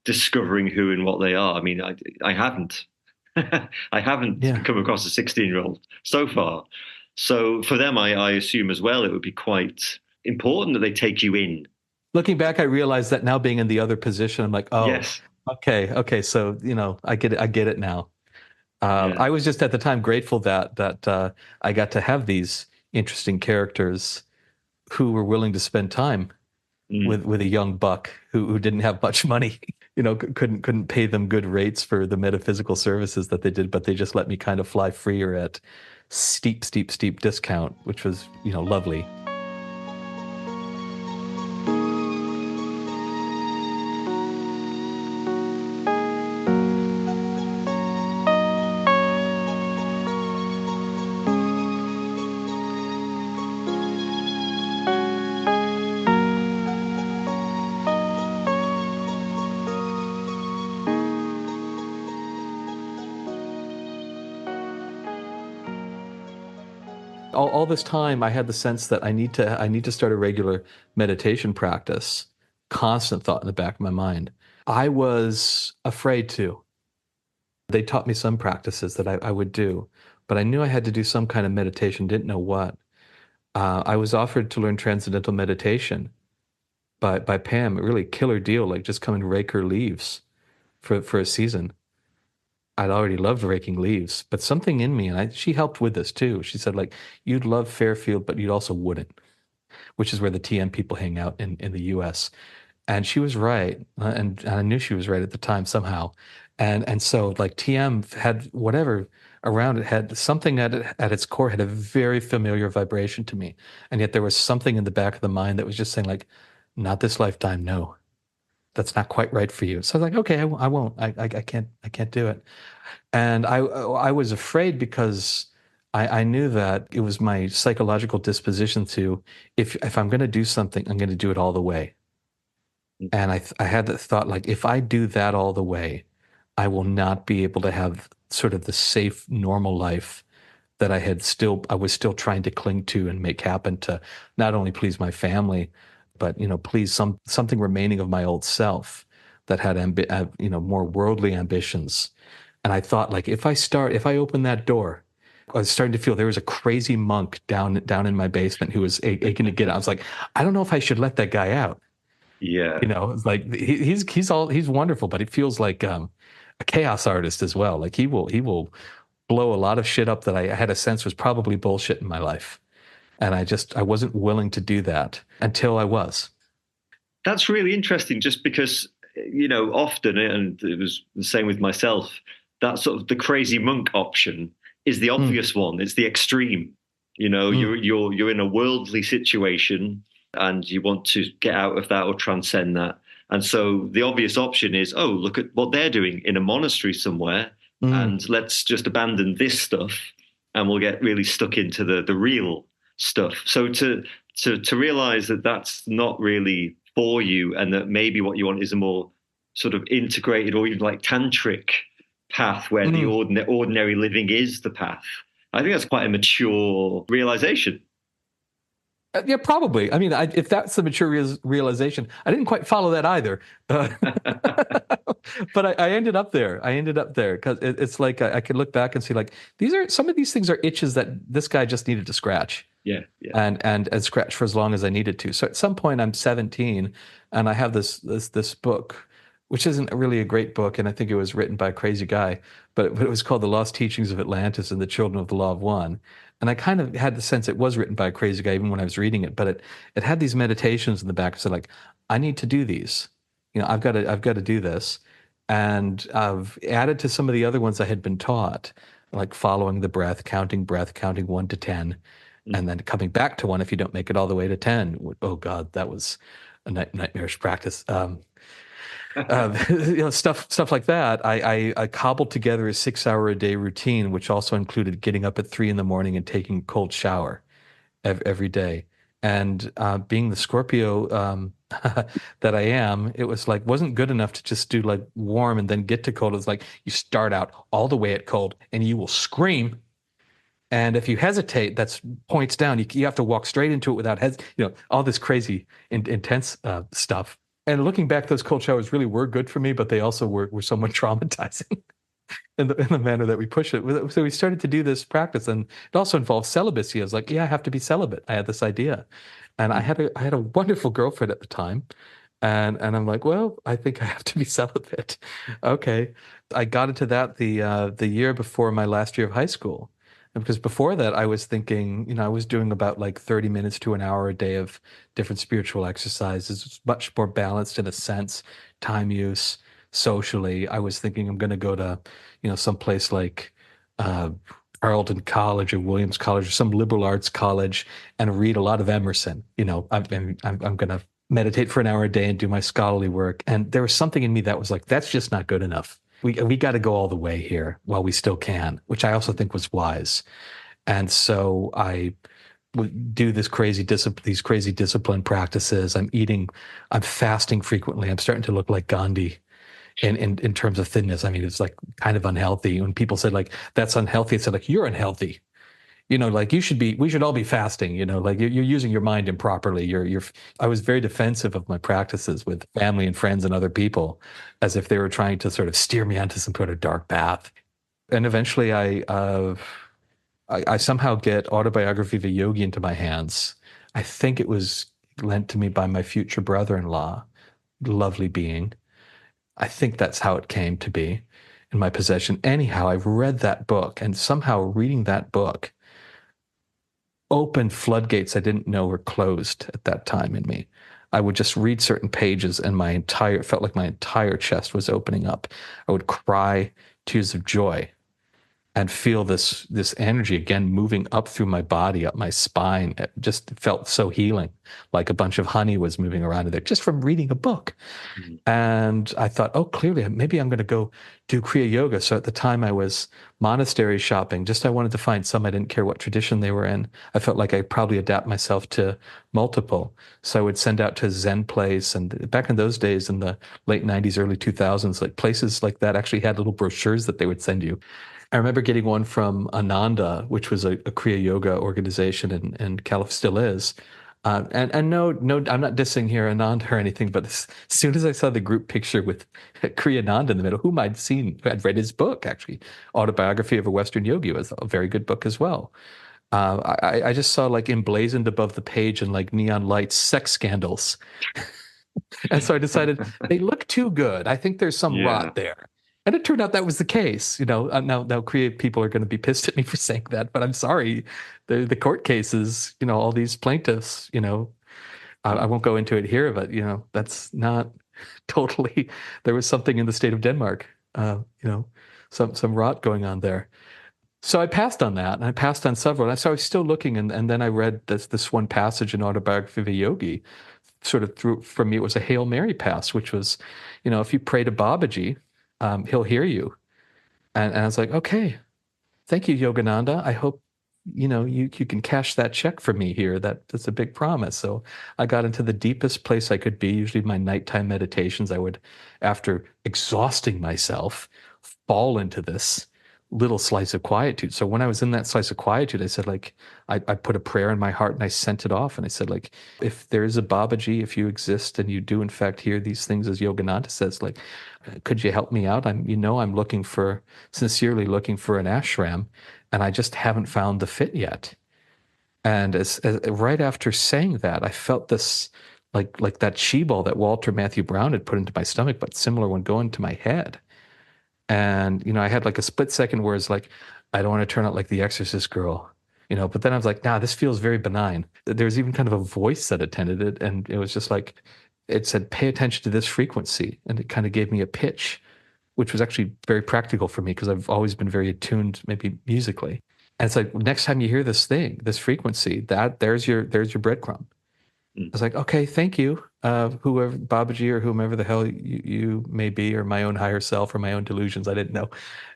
discovering who and what they are. I mean, I haven't. I haven't Yeah. come across a 16-year-old so far. So for them, I assume as well, it would be quite important that they take you in. Looking back, I realized that now being in the other position, I'm like, oh, Yes. okay. So, I get it. I get it now. Yeah. I was just at the time grateful that I got to have these interesting characters who were willing to spend time Mm. with a young buck who didn't have much money. Couldn't pay them good rates for the metaphysical services that they did, but they just let me kind of fly freer at steep discount, which was, lovely. All this time I had the sense that I need to start a regular meditation practice. Constant thought in the back of my mind. I was afraid to. They taught me some practices that I would do, but I knew I had to do some kind of meditation, didn't know what. I was offered to learn transcendental meditation by Pam, a really killer deal, like just come and rake her leaves for a season. I'd already loved raking leaves, but something in me, and she helped with this too. She said, like, you'd love Fairfield, but you'd also wouldn't, which is where the TM people hang out, in, the US. And she was right. And I knew she was right at the time somehow. And so like TM had whatever around it had something at its core had a very familiar vibration to me. And yet there was something in the back of the mind that was just saying like, not this lifetime, no. That's not quite right for you. So I was like, okay, I won't. I can't do it. And I was afraid because I knew that it was my psychological disposition to if I'm going to do something, I'm going to do it all the way. And I had that thought like if I do that all the way, I will not be able to have sort of the safe, normal life that I was still trying to cling to and make happen to not only please my family, but please something remaining of my old self that had more worldly ambitions. And I thought like if I open that door, I was starting to feel there was a crazy monk down in my basement who was aching to get out. I was like, I don't know if I should let that guy out. Yeah. It's like he's wonderful, but it feels like a chaos artist as well. Like he will blow a lot of shit up that I had a sense was probably bullshit in my life. And I wasn't willing to do that until I was. That's really interesting just because, often, and it was the same with myself, that sort of the crazy monk option is the Mm, obvious one. It's the extreme. mm, You're in a worldly situation and you want to get out of that or transcend that. And so the obvious option is, oh, look at what they're doing in a monastery somewhere, mm, and let's just abandon this stuff and we'll get really stuck into the real stuff. So to realize that that's not really for you, and that maybe what you want is a more sort of integrated or even like tantric path where the mm. ordinary living is the path. I think that's quite a mature realization. Yeah, probably. I mean, if that's the mature realization, I didn't quite follow that either. But I ended up there. I ended up there because it's like I can look back and see like some of these things are itches that this guy just needed to scratch. Yeah, yeah. And scratch for as long as I needed to. So at some point I'm 17 and I have this book, which isn't really a great book, and I think it was written by a crazy guy, but it was called The Lost Teachings of Atlantis and the Children of the Law of One. And I kind of had the sense it was written by a crazy guy even when I was reading it, but it had these meditations in the back. So like, I need to do these. I've got to do this. And I've added to some of the other ones I had been taught, like following the breath, counting 1 to 10 and then coming back to one if you don't make it all the way to 10. Oh God, that was a nightmarish practice. Stuff like that. I cobbled together a 6 hour a day routine, which also included getting up at 3 in the morning and taking a cold shower every day. And being the Scorpio that I am, it was like wasn't good enough to just do like warm and then get to cold. It's like you start out all the way at cold and you will scream, and if you hesitate, that's points down. You have to walk straight into it without all this crazy, intense stuff. And looking back, those cold showers really were good for me, but they also were somewhat traumatizing in the manner that we push it. So we started to do this practice, and it also involved celibacy. I was like, yeah, I have to be celibate. I had this idea, and I had a wonderful girlfriend at the time, and I'm like, well, I think I have to be celibate. Okay, I got into that the year before my last year of high school. And because before that, I was thinking, I was doing about like 30 minutes to an hour a day of different spiritual exercises. It's much more balanced in a sense, time use, socially. I was thinking I'm going to go to, some place like uh, Carleton College or Williams College or some liberal arts college and read a lot of Emerson. I'm going to meditate for an hour a day and do my scholarly work. And there was something in me that was like, that's just not good enough. We got to go all the way here while we still can, which I also think was wise. And so I would do these crazy discipline practices. I'm fasting frequently. I'm starting to look like Gandhi in terms of thinness. I mean, it's like kind of unhealthy. When people said like that's unhealthy, it's like you're unhealthy. Like we should all be fasting, like you're using your mind improperly. I was very defensive of my practices with family and friends and other people as if they were trying to sort of steer me onto some sort of dark path. And eventually I somehow get Autobiography of a Yogi into my hands. I think it was lent to me by my future brother-in-law, lovely being. I think that's how it came to be in my possession. Anyhow, I've read that book, and somehow reading that book opened floodgates I didn't know were closed at that time in me. I would just read certain pages and it felt like my entire chest was opening up. I would cry tears of joy and feel this energy again moving up through my body, up my spine. It just felt so healing, like a bunch of honey was moving around in there just from reading a book. Mm. And I thought, oh, clearly, maybe I'm going to go do Kriya Yoga. So at the time I was monastery shopping, I wanted to find some. I didn't care what tradition they were in. I felt like I'd probably adapt myself to multiple. So I would send out to Zen place. And back in those days, in the late 90s, early 2000s, like places like that actually had little brochures that they would send you. I remember getting one from Ananda, which was a Kriya Yoga organization in California, still is. And no, I'm not dissing here Ananda or anything, but as soon as I saw the group picture with Kriyananda in the middle, whom I'd read his book, actually, Autobiography of a Western Yogi was a very good book as well. I just saw like emblazoned above the page in like neon lights, sex scandals. And so I decided they look too good. I think there's some Yeah. rot there. And it turned out that was the case. Now creative people are going to be pissed at me for saying that, but I'm sorry. The court cases, all these plaintiffs, I won't go into it here, but that's not totally. There was something in the state of Denmark, some rot going on there. So I passed on that, and I passed on several. And so I was still looking, and then I read this one passage in Autobiography of a Yogi. Sort of through, for me, it was a Hail Mary pass, which was, if you pray to Babaji, he'll hear you. And I was like, okay, thank you, Yogananda. I hope, you can cash that check for me here. That's a big promise. So I got into the deepest place I could be. Usually my nighttime meditations, I would, after exhausting myself, fall into this little slice of quietude. So when I was in that slice of quietude, I said, like, I put a prayer in my heart and I sent it off. And I said, like, if there is a Babaji, if you exist and you do in fact hear these things, as Yogananda says, like, could you help me out? I'm sincerely looking for an ashram, and I just haven't found the fit yet. And as right after saying that, I felt this like that chi ball that Walter Matthew Brown had put into my stomach, but similar one going to my head. And, I had like a split second where it's like, I don't want to turn out like the Exorcist girl, but then I was like, nah, this feels very benign. There was even kind of a voice that attended it. And it was just like, it said, pay attention to this frequency. And it kind of gave me a pitch, which was actually very practical for me because I've always been very attuned, maybe musically. And it's like, next time you hear this frequency, there's your breadcrumb. I was like, okay, thank you, whoever, Babaji or whomever the hell you may be, or my own higher self or my own delusions. I didn't know.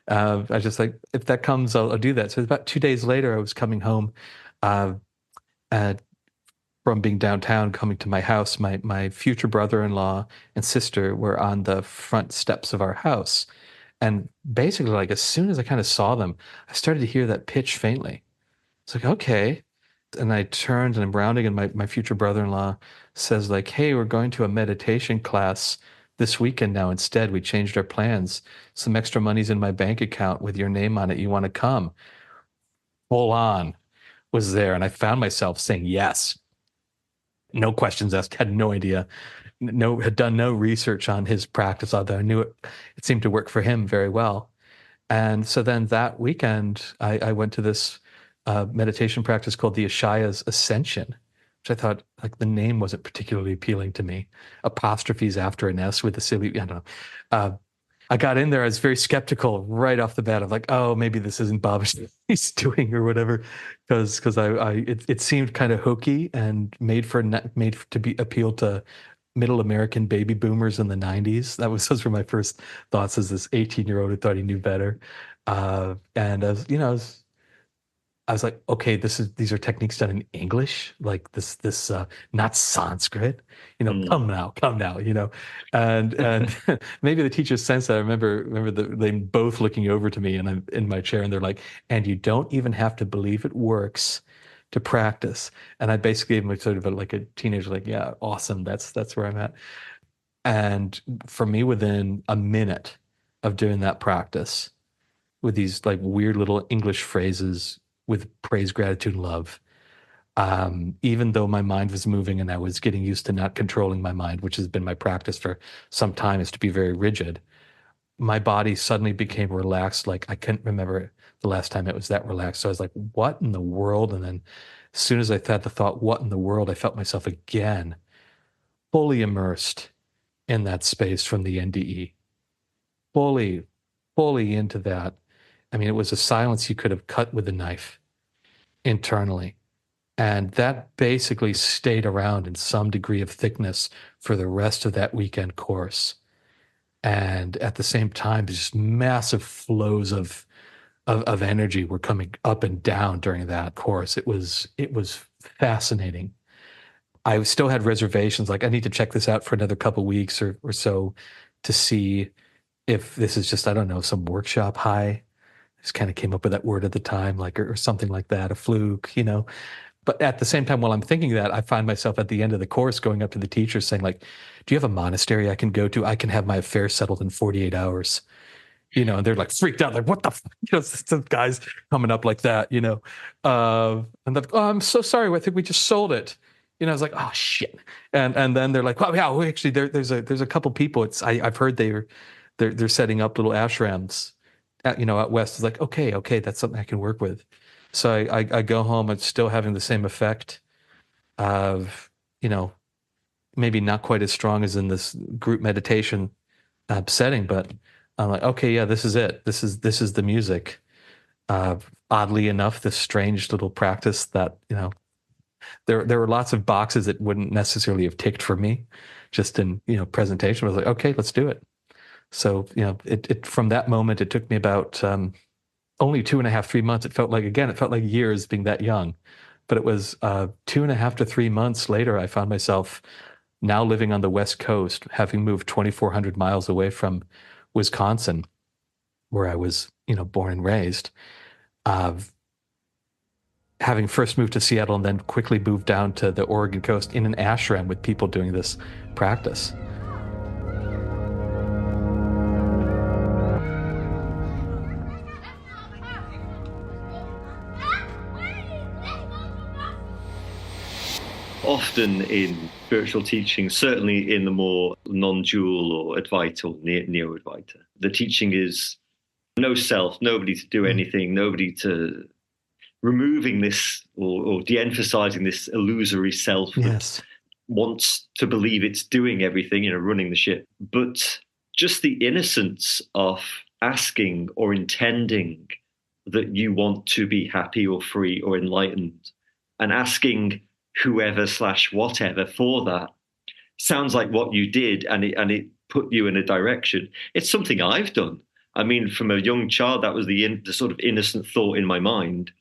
I was just like, if that comes, I'll do that. So about 2 days later, I was coming home uh, uh, from being downtown, coming to my house. My future brother-in-law and sister were on the front steps of our house. And basically, like, as soon as I kind of saw them, I started to hear that pitch faintly. It's like, okay. And I turned and I'm rounding, and my future brother-in-law says, like, hey, we're going to a meditation class this weekend now. Instead, we changed our plans. Some extra money's in my bank account with your name on it. You want to come? Full on was there. And I found myself saying yes. No questions asked, had no idea. Had done no research on his practice, although I knew it seemed to work for him very well. And so then that weekend, I went to this meditation practice called the Ishaya's Ascension, which I thought, like, the name wasn't particularly appealing to me. Apostrophes after an S with a silly, I don't know. I got in there, I was very skeptical right off the bat of like, oh, maybe this isn't Bob he's doing or whatever, because it seemed kind of hokey and made to be appeal to middle American baby boomers in the 90s. Those were my first thoughts as this 18-year-old who thought he knew better. And as I was like, okay, these are techniques done in English, like this not Sanskrit, come now, and maybe the teacher sensed that. I remember them both looking over to me, and I'm in my chair, and they're like, and you don't even have to believe it works to practice. And I basically gave them sort of like a teenager, like, yeah, awesome, that's where I'm at. And for me, within a minute of doing that practice with these like weird little English phrases with praise, gratitude, and love, even though my mind was moving and I was getting used to not controlling my mind, which has been my practice for some time, is to be very rigid, my body suddenly became relaxed. Like, I couldn't remember the last time it was that relaxed. So I was like, what in the world? And then as soon as I had the thought, what in the world, I felt myself again fully immersed in that space from the NDE, fully, fully into that. I mean, it was a silence you could have cut with a knife internally. And that basically stayed around in some degree of thickness for the rest of that weekend course. And at the same time, just massive flows of energy were coming up and down during that course. It was fascinating. I still had reservations, like I need to check this out for another couple weeks or so to see if this is just, I don't know, some workshop high. I just kind of came up with that word at the time, like or something like that, a fluke, you know. But at the same time, while I'm thinking that, I find myself at the end of the course going up to the teacher saying, like, do you have a monastery I can go to? I can have my affairs settled in 48 hours. You know, and they're like freaked out, like, what the fuck? You know, some guys coming up like that, you know. And they're like, oh, I'm so sorry. I think we just sold it. You know, I was like, oh shit. And then they're like, well, yeah, we actually there's a couple people. I've heard they're setting up little ashrams out west. It's like, okay, that's something I can work with. So I go home and still having the same effect of, maybe not quite as strong as in this group meditation setting, but I'm like, okay, yeah, this is it. This is the music. Oddly enough, this strange little practice that, there were lots of boxes that wouldn't necessarily have ticked for me just in, presentation. I was like, okay, let's do it. So, it from that moment, it took me about only 2.5, 3 months. It felt like years being that young, but it was 2.5 to 3 months later, I found myself now living on the West Coast, having moved 2,400 miles away from Wisconsin, where I was, born and raised, having first moved to Seattle and then quickly moved down to the Oregon coast in an ashram with people doing this practice. Often in spiritual teaching, certainly in the more non-dual or Advaita or neo-Advaita, the teaching is no self, nobody to do anything, nobody to removing this or de-emphasizing this illusory self that wants to believe it's doing everything, running the ship. But just the innocence of asking or intending that you want to be happy or free or enlightened and asking whoever / whatever for that sounds like what you did, and it put you in a direction. It's something I've done. I mean, from a young child, that was the sort of innocent thought in my mind.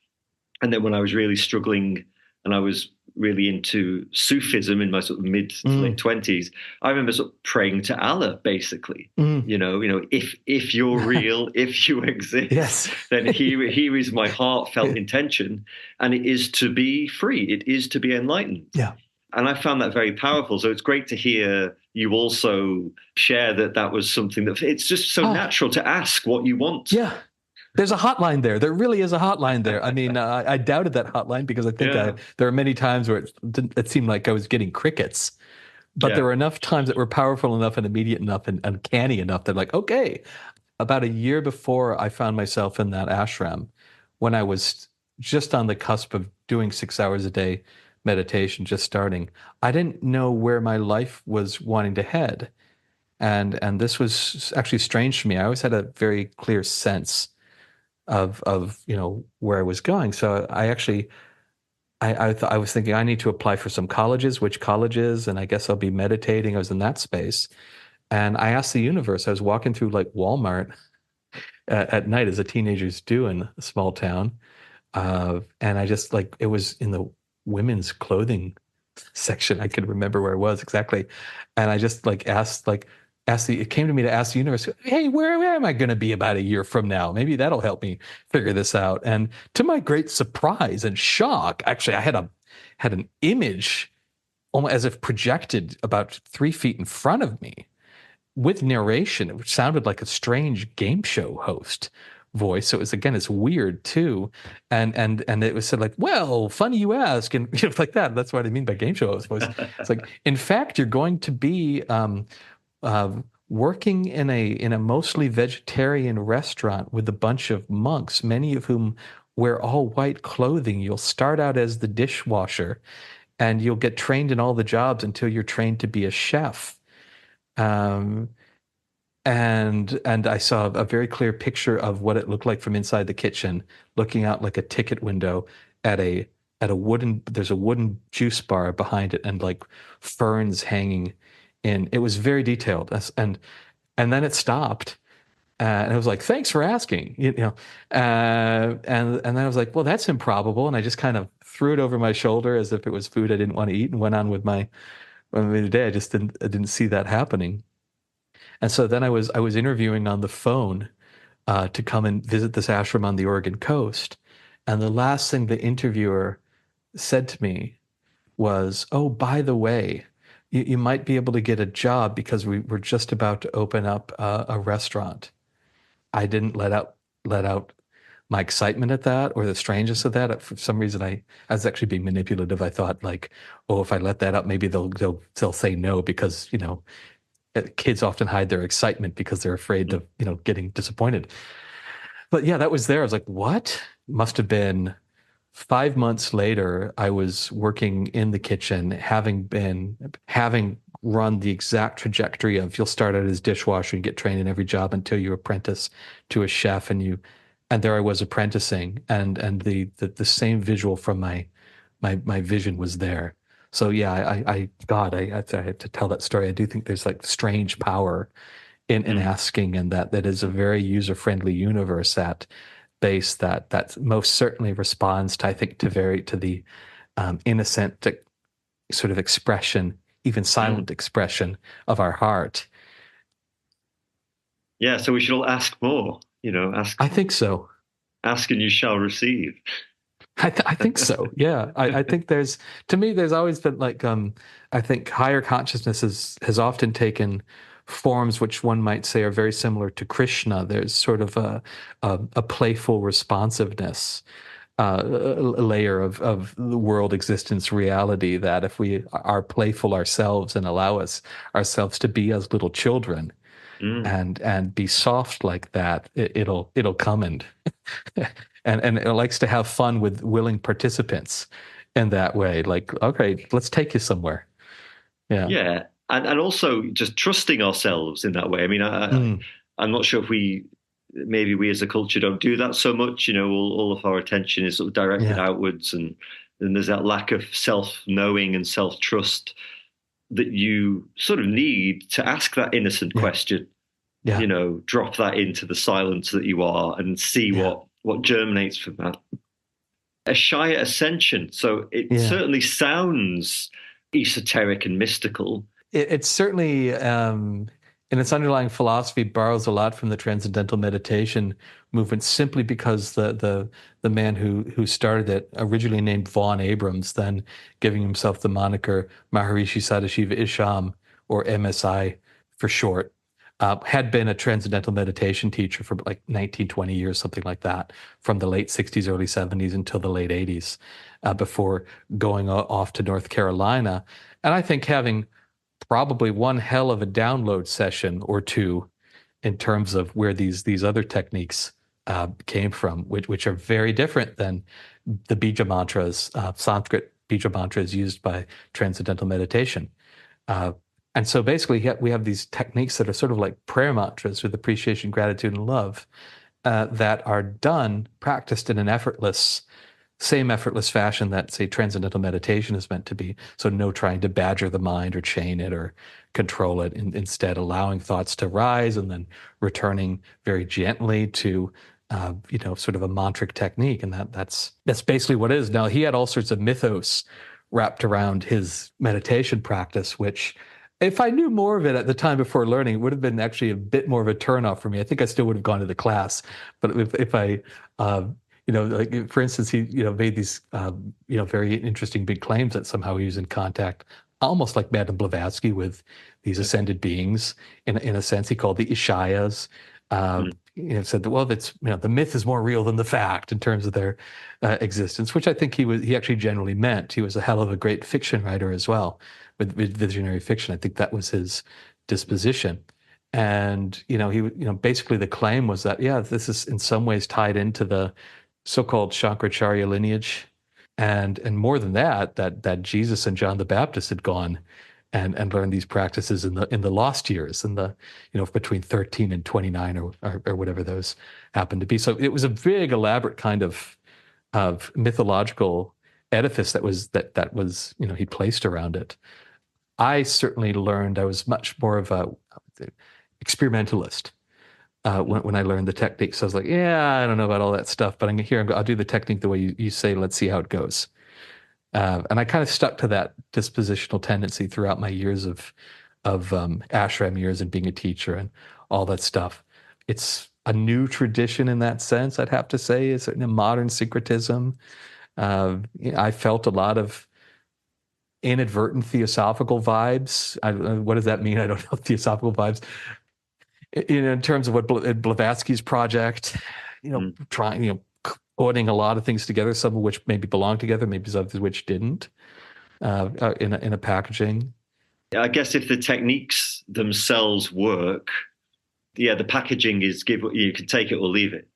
And then when I was really struggling and I was really into Sufism in my sort of mid to late 20s, I remember sort of praying to Allah, basically. If you're real, if you exist, then here is my heartfelt intention, and it is to be free. It is to be enlightened. Yeah. And I found that very powerful. So it's great to hear you also share that was something that it's just so natural to ask what you want. Yeah. There's a hotline there. There really is a hotline there. I mean, I doubted that hotline because I think there are many times where it seemed like I was getting crickets. But there were enough times that were powerful enough and immediate enough and uncanny enough that, like, okay. About a year before I found myself in that ashram, when I was just on the cusp of doing 6 hours a day meditation, just starting, I didn't know where my life was wanting to head. And this was actually strange to me. I always had a very clear sense of where I was going. So I was thinking I need to apply for some colleges, which colleges, and I guess I'll be meditating. I was in that space. And I asked the universe, I was walking through like Walmart at night as a teenagers do in a small town. And I just it was in the women's clothing section. I could remember where I was exactly. And I just it came to me to ask the universe, hey, where am I going to be about a year from now? Maybe that'll help me figure this out. And to my great surprise and shock, actually, I had an image almost as if projected about 3 feet in front of me with narration, which sounded like a strange game show host voice. So it was, again, it's weird too. And it was said like, well, funny you ask. And like that. That's what I mean by game show host voice. It's like, in fact, you're going to be working in a mostly vegetarian restaurant with a bunch of monks, many of whom wear all white clothing. You'll start out as the dishwasher, and you'll get trained in all the jobs until you're trained to be a chef. Um, and I saw a very clear picture of what it looked like from inside the kitchen, looking out like a ticket window at a wooden, there's a wooden juice bar behind it and like ferns hanging in. It was very detailed. And then it stopped. And I was like, thanks for asking, and then I was like, well, that's improbable. And I just kind of threw it over my shoulder as if it was food I didn't want to eat and went on with my day. I didn't see that happening. And so then I was interviewing on the phone to come and visit this ashram on the Oregon coast. And the last thing the interviewer said to me was, "Oh, by the way, you might be able to get a job because we're just about to open up a restaurant." I didn't let out my excitement at that or the strangeness of that. For some reason, I was actually being manipulative. I thought like, oh, if I let that out, maybe they'll say no because kids often hide their excitement because they're afraid of getting disappointed. But yeah, that was there. I was like, what? Must have been 5 months later. I was working in the kitchen, having run the exact trajectory of you'll start out as dishwasher and get trained in every job until you apprentice to a chef, and there I was apprenticing, and the same visual from my vision was there. So yeah, I have to tell that story. I do think there's like strange power in Mm. asking, and that is a very user-friendly universe at base that most certainly responds to, I think, to the innocent sort of expression, even Mm. silent expression of our heart. Yeah, so we should all ask more. I think so. Ask and you shall receive. I think so. Yeah. I think to me, there's always been like, I think higher consciousness has often taken forms which one might say are very similar to Krishna. There's sort of a playful responsiveness, a layer of the world existence reality that if we are playful ourselves and allow ourselves to be as little children Mm. and be soft like that, it'll come and it likes to have fun with willing participants in that way. Like, okay, let's take you somewhere. Yeah. Yeah, and also just trusting ourselves in that way. I mean, Mm, I'm not sure if maybe we as a culture don't do that so much. All of our attention is sort of directed yeah. outwards, and there's that lack of self-knowing and self-trust that you sort of need to ask that innocent Yeah. question. Yeah. Drop that into the silence that you are and see Yeah. what germinates from that. Ashaya Ascension. So it Yeah. certainly sounds esoteric and mystical. It's certainly, in its underlying philosophy, borrows a lot from the transcendental meditation movement, simply because the man who started it, originally named Vaughn Abrams, then giving himself the moniker Maharishi Sadashiva Isham, or MSI for short, had been a transcendental meditation teacher for like 19, 20 years, something like that, from the late 60s, early 70s until the late 80s, before going off to North Carolina. And I think having probably one hell of a download session or two in terms of where these other techniques came from, which are very different than the bija mantras, Sanskrit bija mantras used by transcendental meditation. Uh, and so basically, we have these techniques that are sort of like prayer mantras with appreciation, gratitude, and love that are practiced in an same effortless fashion that, say, transcendental meditation is meant to be. So no trying to badger the mind or chain it or control it. Instead, allowing thoughts to rise and then returning very gently to, sort of a mantric technique. And that's basically what it is. Now, he had all sorts of mythos wrapped around his meditation practice, which, if I knew more of it at the time before learning, it would have been actually a bit more of a turnoff for me. I think I still would have gone to the class, but if I like for instance, he, made these, very interesting big claims that somehow he was in contact, almost like Madame Blavatsky, with these ascended beings. In a sense, he called the Ishayas. Mm. Said that, well, that's, the myth is more real than the fact in terms of their existence, which I think he actually generally meant. He was a hell of a great fiction writer as well, with visionary fiction. I think that was his disposition. And basically the claim was that, yeah, this is in some ways tied into the so-called Shankaracharya lineage. And more than that, that Jesus and John the Baptist had gone and learned these practices in the lost years, in the, between 13 and 29, or whatever those happened to be. So it was a big, elaborate kind of mythological edifice that was, he placed around it. I certainly learned I was much more of a experimentalist when I learned the technique. So I was like, yeah, I don't know about all that stuff, but I'll do the technique the way you say. Let's see how it goes. And I kind of stuck to that dispositional tendency throughout my years of ashram years and being a teacher and all that stuff. It's a new tradition in that sense, I'd have to say. It's a modern syncretism. I felt a lot of inadvertent theosophical vibes. What does that mean? I don't know. Theosophical vibes in terms of what Blavatsky's project, trying, putting a lot of things together, some of which maybe belong together, maybe some of which didn't, in a packaging. I guess if the techniques themselves work, the packaging is you can take it or leave it.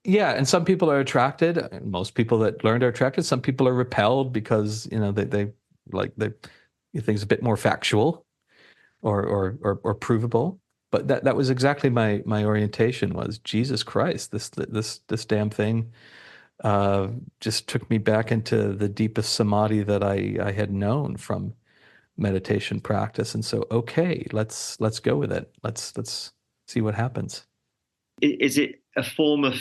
Yeah, and some people are attracted. Most people that learned are attracted. Some people are repelled because they like the things a bit more factual or provable. But that was exactly my orientation was Jesus Christ. This damn thing just took me back into the deepest samadhi that I had known from meditation practice. And so, okay, let's go with it. Let's see what happens. Is it a form of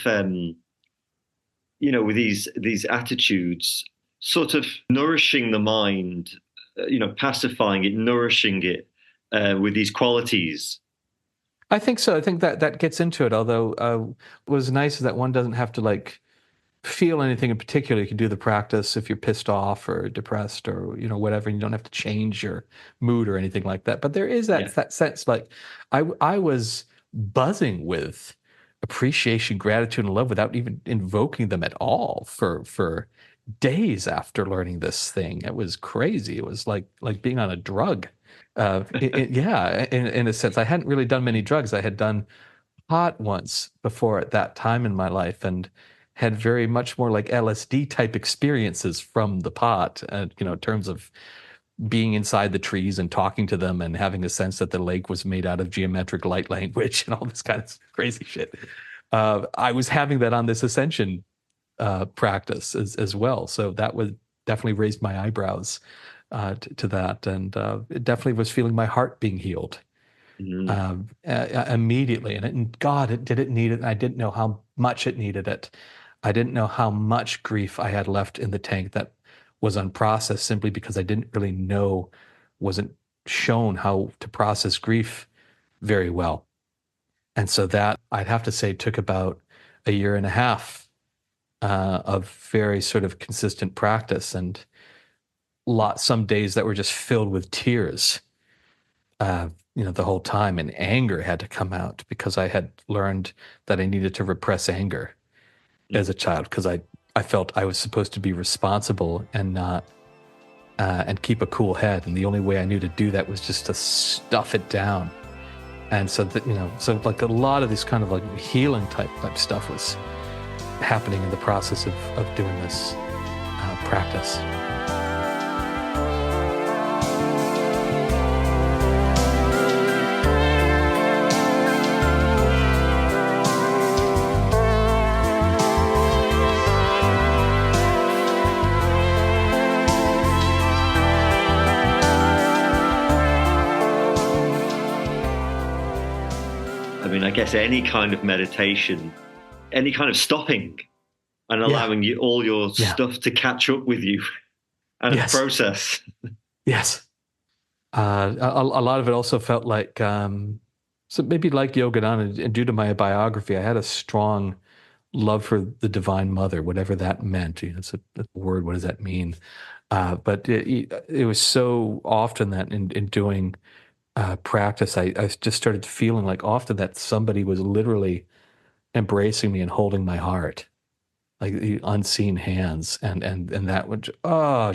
with these attitudes, sort of nourishing the mind, pacifying it, nourishing it with these qualities? I think so. I think that gets into it. Although what was nice is that one doesn't have to feel anything in particular. You can do the practice if you're pissed off or depressed or whatever, and you don't have to change your mood or anything like that. But there is that sense, I was buzzing with appreciation, gratitude, and love without even invoking them at all for days after learning this thing. It was crazy. It was like being on a drug. In a sense, I hadn't really done many drugs. I had done pot once before at that time in my life, and had very much more like LSD type experiences from the pot, in terms of being inside the trees and talking to them and having a sense that the lake was made out of geometric light language and all this kind of crazy shit. I was having that on this ascension practice as well. So that was definitely raised my eyebrows to that. And it definitely was feeling my heart being healed immediately. And God, did it need it? And I didn't know how much it needed it. I didn't know how much grief I had left in the tank that was unprocessed simply because I didn't really know, wasn't shown how to process grief very well. And so that, I'd have to say, took about a year and a half of very sort of consistent practice, and some days that were just filled with tears, the whole time, and anger had to come out because I had learned that I needed to repress anger as a child, because I felt I was supposed to be responsible and not and keep a cool head, and the only way I knew to do that was just to stuff it down. And so that so like a lot of this kind of like healing type stuff was happening in the process of doing this practice. I guess any kind of meditation, any kind of stopping and allowing all your stuff to catch up with you and process. Yes. A lot of it also felt like, so maybe like Yogananda, and due to my biography, I had a strong love for the Divine Mother, whatever that meant. It's a word. What does that mean? But it was so often that in doing practice, I just started feeling like often that somebody was literally embracing me and holding my heart, like the unseen hands, and that would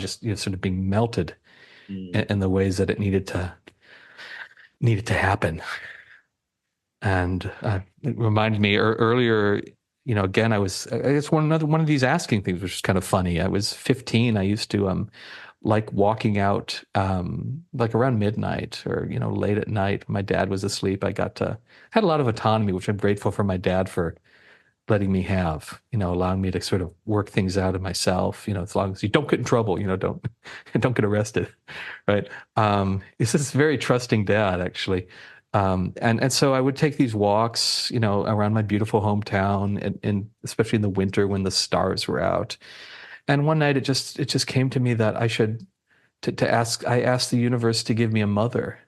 just sort of being melted in the ways that it needed to happen. And it reminded me earlier again, it's one of these asking things, which is kind of funny. I was 15. I used to like walking out like around midnight or late at night. My dad was asleep. Had a lot of autonomy, which I'm grateful for my dad for letting me have, allowing me to sort of work things out of myself, as long as you don't get in trouble, don't don't get arrested, right? He's this very trusting dad, actually. And so I would take these walks, around my beautiful hometown, and especially in the winter when the stars were out. And one night it just came to me that I should to ask. I asked the universe to give me a mother.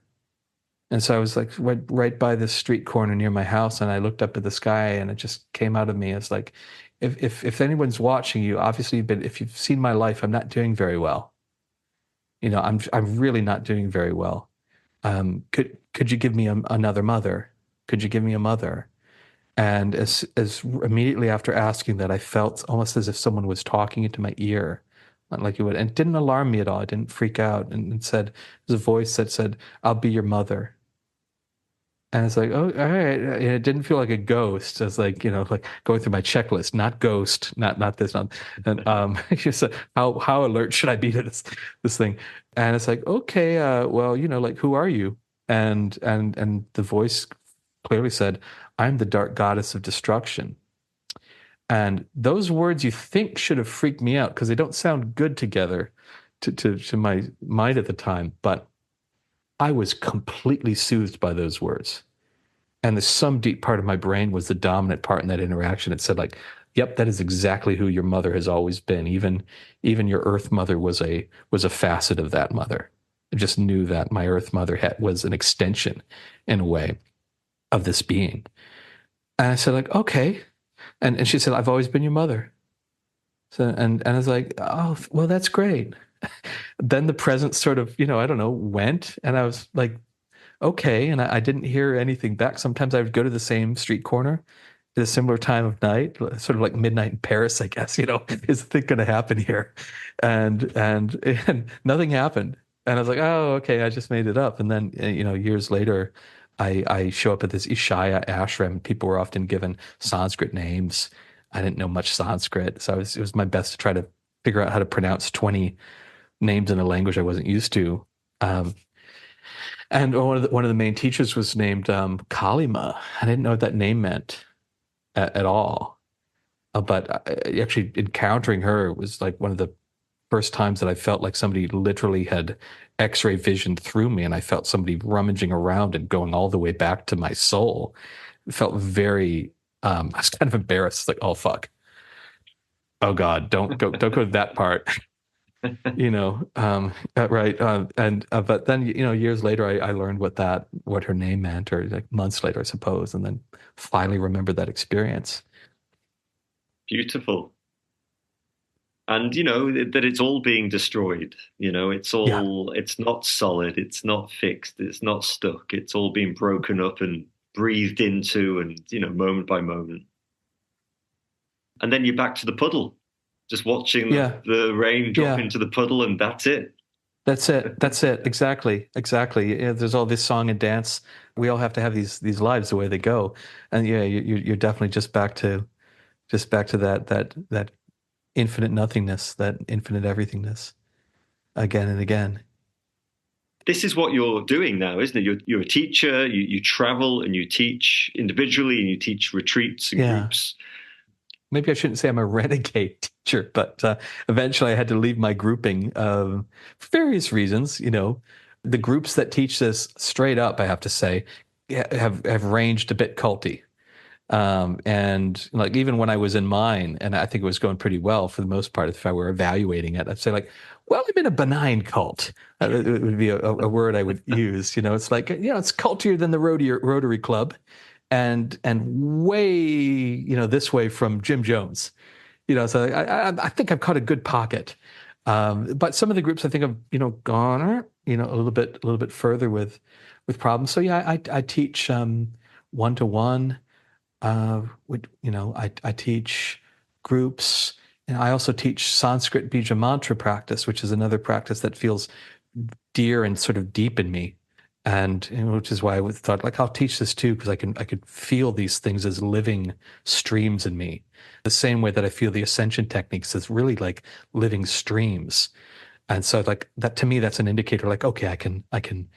And so I was like right by this street corner near my house, and I looked up at the sky, and it just came out of me. It's like, if anyone's watching you, obviously, but if you've seen my life, I'm not doing very well. I'm really not doing very well. Could you give me another mother? Could you give me a mother? And as immediately after asking that, I felt almost as if someone was talking into my ear, like you would, and it didn't alarm me at all. I didn't freak out, and it said, there's a voice that said, "I'll be your mother." And it's like, oh, all right. And it didn't feel like a ghost. It's like, like going through my checklist, not ghost, not this, not. And just how alert should I be to this thing? And it's like, okay, well, like, who are you? And the voice clearly said, "I'm the dark goddess of destruction." And those words you think should have freaked me out because they don't sound good together to my mind at the time, but I was completely soothed by those words. And some deep part of my brain was the dominant part in that interaction. It said, like, yep, that is exactly who your mother has always been. Even your earth mother was a facet of that mother. I just knew that my earth mother was an extension, in a way, of this being. And I said, like, okay. And she said, "I've always been your mother." So and I was like, "Oh, well, that's great." Then the present sort of, I don't know, went, and I was like, okay. And I didn't hear anything back. Sometimes I would go to the same street corner at a similar time of night, sort of like midnight in Paris, I guess, is the thing going to happen here? And nothing happened. And I was like, oh, okay, I just made it up. And then, years later, I show up at this Ishaya ashram. People were often given Sanskrit names. I didn't know much Sanskrit. So it was my best to try to figure out how to pronounce 20 names in a language I wasn't used to. And one of the main teachers was named Kalima. I didn't know what that name meant at all. But actually encountering her was like one of the first times that I felt like somebody literally had X-ray vision through me, and I felt somebody rummaging around and going all the way back to my soul. It felt very. I was kind of embarrassed. Like, oh fuck, oh god, don't go to that part. Right. But then, years later, I learned what her name meant, or like months later, I suppose, and then finally remembered that experience. Beautiful. And that it's all being destroyed. Yeah. It's not solid, it's not fixed, it's not stuck. It's all being broken up and breathed into, and moment by moment. And then you're back to the puddle, just watching Yeah. the rain drop Yeah. into the puddle, and that's it. That's it. That's it. Exactly. Exactly. Yeah, there's all this song and dance. We all have to have these lives the way they go. And yeah, you're definitely just back to that infinite nothingness, that infinite everythingness again and again. This is what you're doing now, isn't it? You're a teacher. You travel and you teach individually, and you teach retreats and Yeah. groups. Maybe I shouldn't say I'm a renegade teacher, but eventually I had to leave my grouping for various reasons. The groups that teach this straight up, I have to say, have ranged a bit culty. And like even when I was in mine, and I think it was going pretty well for the most part, if I were evaluating it, I'd say like, well, I'm in a benign cult. It would be a word I would use. It's like, it's cultier than the Rotary Club, and way, this way from Jim Jones. So I think I've caught a good pocket. But some of the groups I think have, gone, a little bit further with problems. So yeah, I teach one to one. I teach groups, and I also teach Sanskrit Bija Mantra practice, which is another practice that feels dear and sort of deep in me. and which is why I thought like I'll teach this too because I could feel these things as living streams in me, the same way that I feel the ascension techniques as really like living streams. And so like that to me, that's an indicator like, okay, I can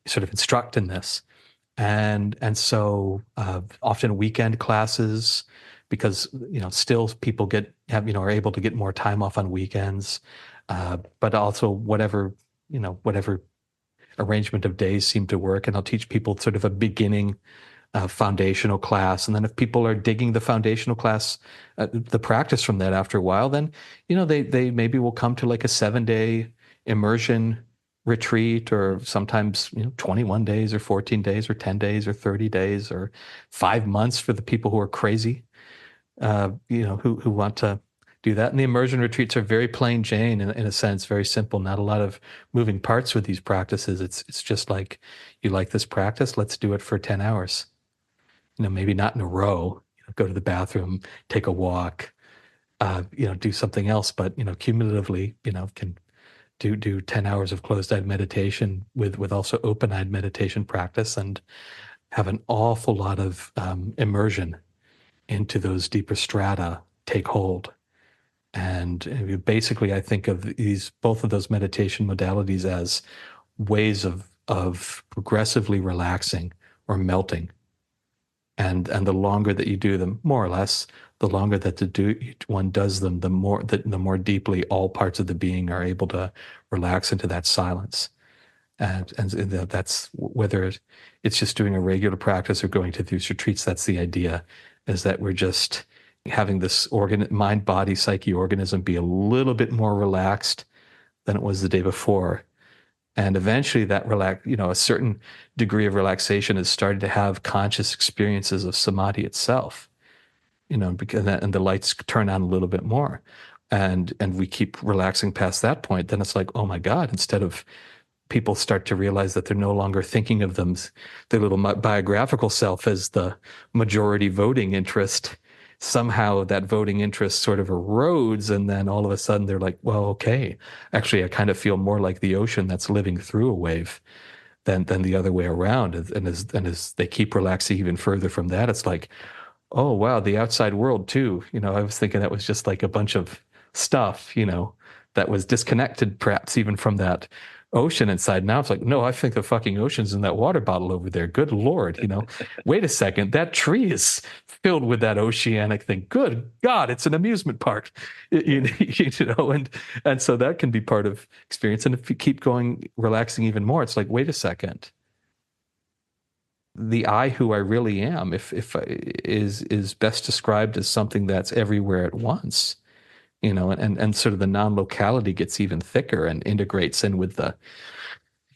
sort of instruct in this. And so often weekend classes because still people are able to get more time off on weekends, but also whatever arrangement of days seem to work. And I'll teach people sort of a beginning foundational class. And then if people are digging the foundational class, the practice from that after a while, then, they maybe will come to like a 7-day immersion retreat, or sometimes, 21 days or 14 days or 10 days or 30 days or 5 months for the people who are crazy, who want to do that. And the immersion retreats are very plain Jane in a sense, very simple, not a lot of moving parts with these practices. It's just like, you like this practice, let's do it for 10 hours. Maybe not in a row, go to the bathroom, take a walk, do something else, but, cumulatively, can do 10 hours of closed-eyed meditation with also open-eyed meditation practice, and have an awful lot of immersion into those deeper strata take hold. And basically, I think of both of those meditation modalities as ways of progressively relaxing or melting. And the longer that you do them, more or less, the longer that one does them, the more deeply all parts of the being are able to relax into that silence. And that's whether it's just doing a regular practice or going to these retreats. That's the idea, is that we're just having this mind, body, psyche organism be a little bit more relaxed than it was the day before. And eventually that a certain degree of relaxation has started to have conscious experiences of samadhi itself, because and the lights turn on a little bit more. And we keep relaxing past that point, then it's like, oh my God, instead of people start to realize that they're no longer thinking of their little biographical self as the majority voting interest. Somehow that voting interest sort of erodes, and then all of a sudden they're like, well, okay, actually, I kind of feel more like the ocean that's living through a wave than the other way around. And as they keep relaxing even further from that, it's like, oh wow, the outside world too. I was thinking that was just like a bunch of stuff, that was disconnected perhaps even from that ocean inside. Now it's like, no, I think the fucking ocean's in that water bottle over there. Good Lord, wait a second, that tree is filled with that oceanic thing. Good God, it's an amusement park, and so that can be part of experience. And if you keep going, relaxing even more, it's like, wait a second, the I who I really am, if is best described as something that's everywhere at once, and sort of the non-locality gets even thicker and integrates in with the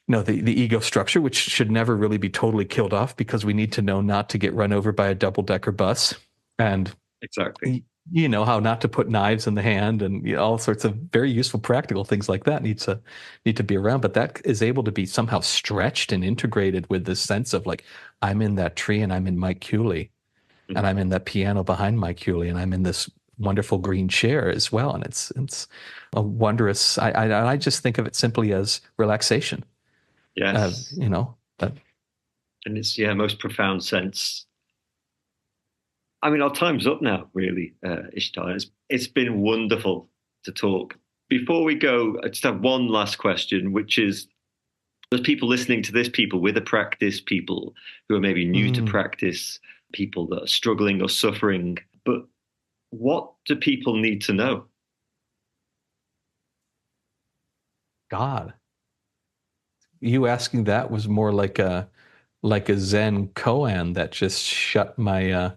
ego structure, which should never really be totally killed off, because we need to know not to get run over by a double-decker bus, and exactly, how not to put knives in the hand, and all sorts of very useful practical things like that need to be around. But that is able to be somehow stretched and integrated with this sense of like, I'm in that tree and I'm in Mike Cooley, and I'm in that piano behind Mike Cooley, and I'm in this wonderful green chair as well. And it's a wondrous, I just think of it simply as relaxation. yes, But in its most profound sense. I mean, our time's up now, really, Ishtar. It's been wonderful to talk. Before we go, I just have one last question, which is, there's people listening to this, people with a practice, people who are maybe new to practice, people that are struggling or suffering, but what do people need to know? God, you asking that was more like a Zen koan that just shut my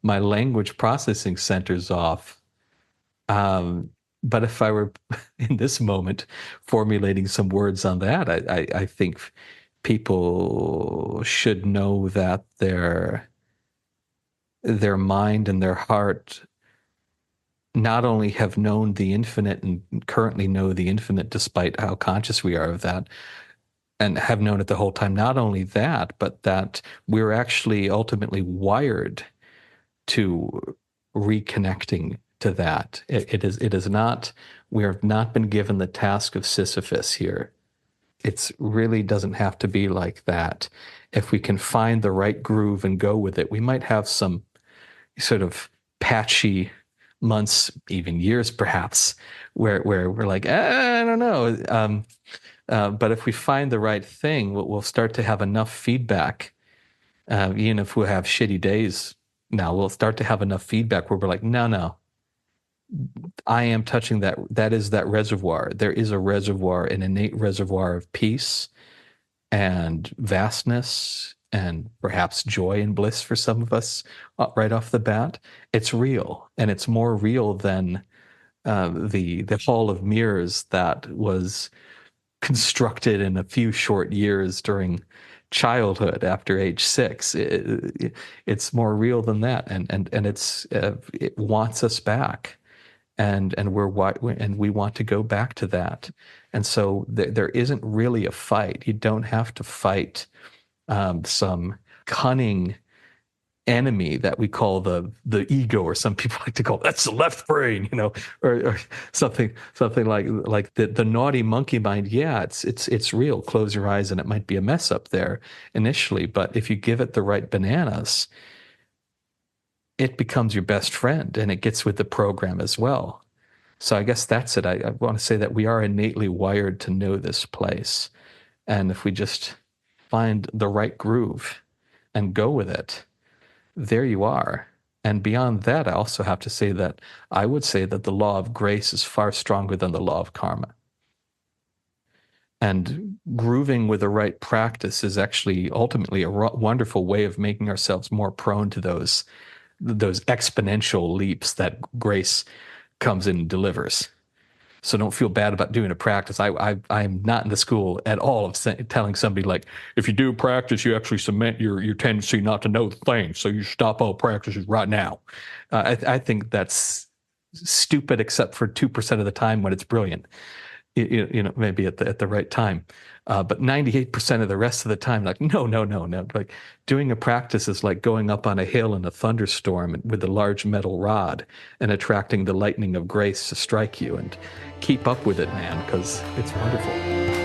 language processing centers off. But if I were in this moment formulating some words on that, I think people should know that their mind and their heart not only have known the infinite and currently know the infinite despite how conscious we are of that, and have known it the whole time. Not only that, but that we're actually ultimately wired to reconnecting to that. It is not, we have not been given the task of Sisyphus here. It's really doesn't have to be like that. If we can find the right groove and go with it, we might have some sort of patchy months, even years perhaps, where we're like, I don't know. But if we find the right thing, we'll start to have enough feedback. Even if we have shitty days now, we'll start to have enough feedback where we're like, no, I am touching that. That is that reservoir. There is a reservoir, an innate reservoir of peace and vastness and perhaps joy and bliss for some of us right off the bat. It's real, and it's more real than the hall of mirrors that was constructed in a few short years during childhood after age 6. It's more real than that, and it wants us back, and we want to go back to that. And so there isn't really a fight. You don't have to fight some cunning enemy that we call the ego, or some people like to call that's the left brain, or something like the naughty monkey mind. Yeah, it's real. Close your eyes and it might be a mess up there initially, but if you give it the right bananas, it becomes your best friend, and it gets with the program as well. So I guess that's it. I want to say that we are innately wired to know this place, and if we just find the right groove and go with it, there you are. And beyond that, I also have to say that I would say that the law of grace is far stronger than the law of karma. And grooving with the right practice is actually ultimately a wonderful way of making ourselves more prone to those exponential leaps that grace comes in and delivers. So don't feel bad about doing a practice. I'm not in the school at all of telling somebody like, if you do practice, you actually cement your tendency not to know the thing. So you stop all practices right now. I think that's stupid, except for 2% of the time when it's brilliant. Maybe at the right time. But 98% of the rest of the time, like, no. Like doing a practice is like going up on a hill in a thunderstorm with a large metal rod and attracting the lightning of grace to strike you, and keep up with it, man, because it's wonderful.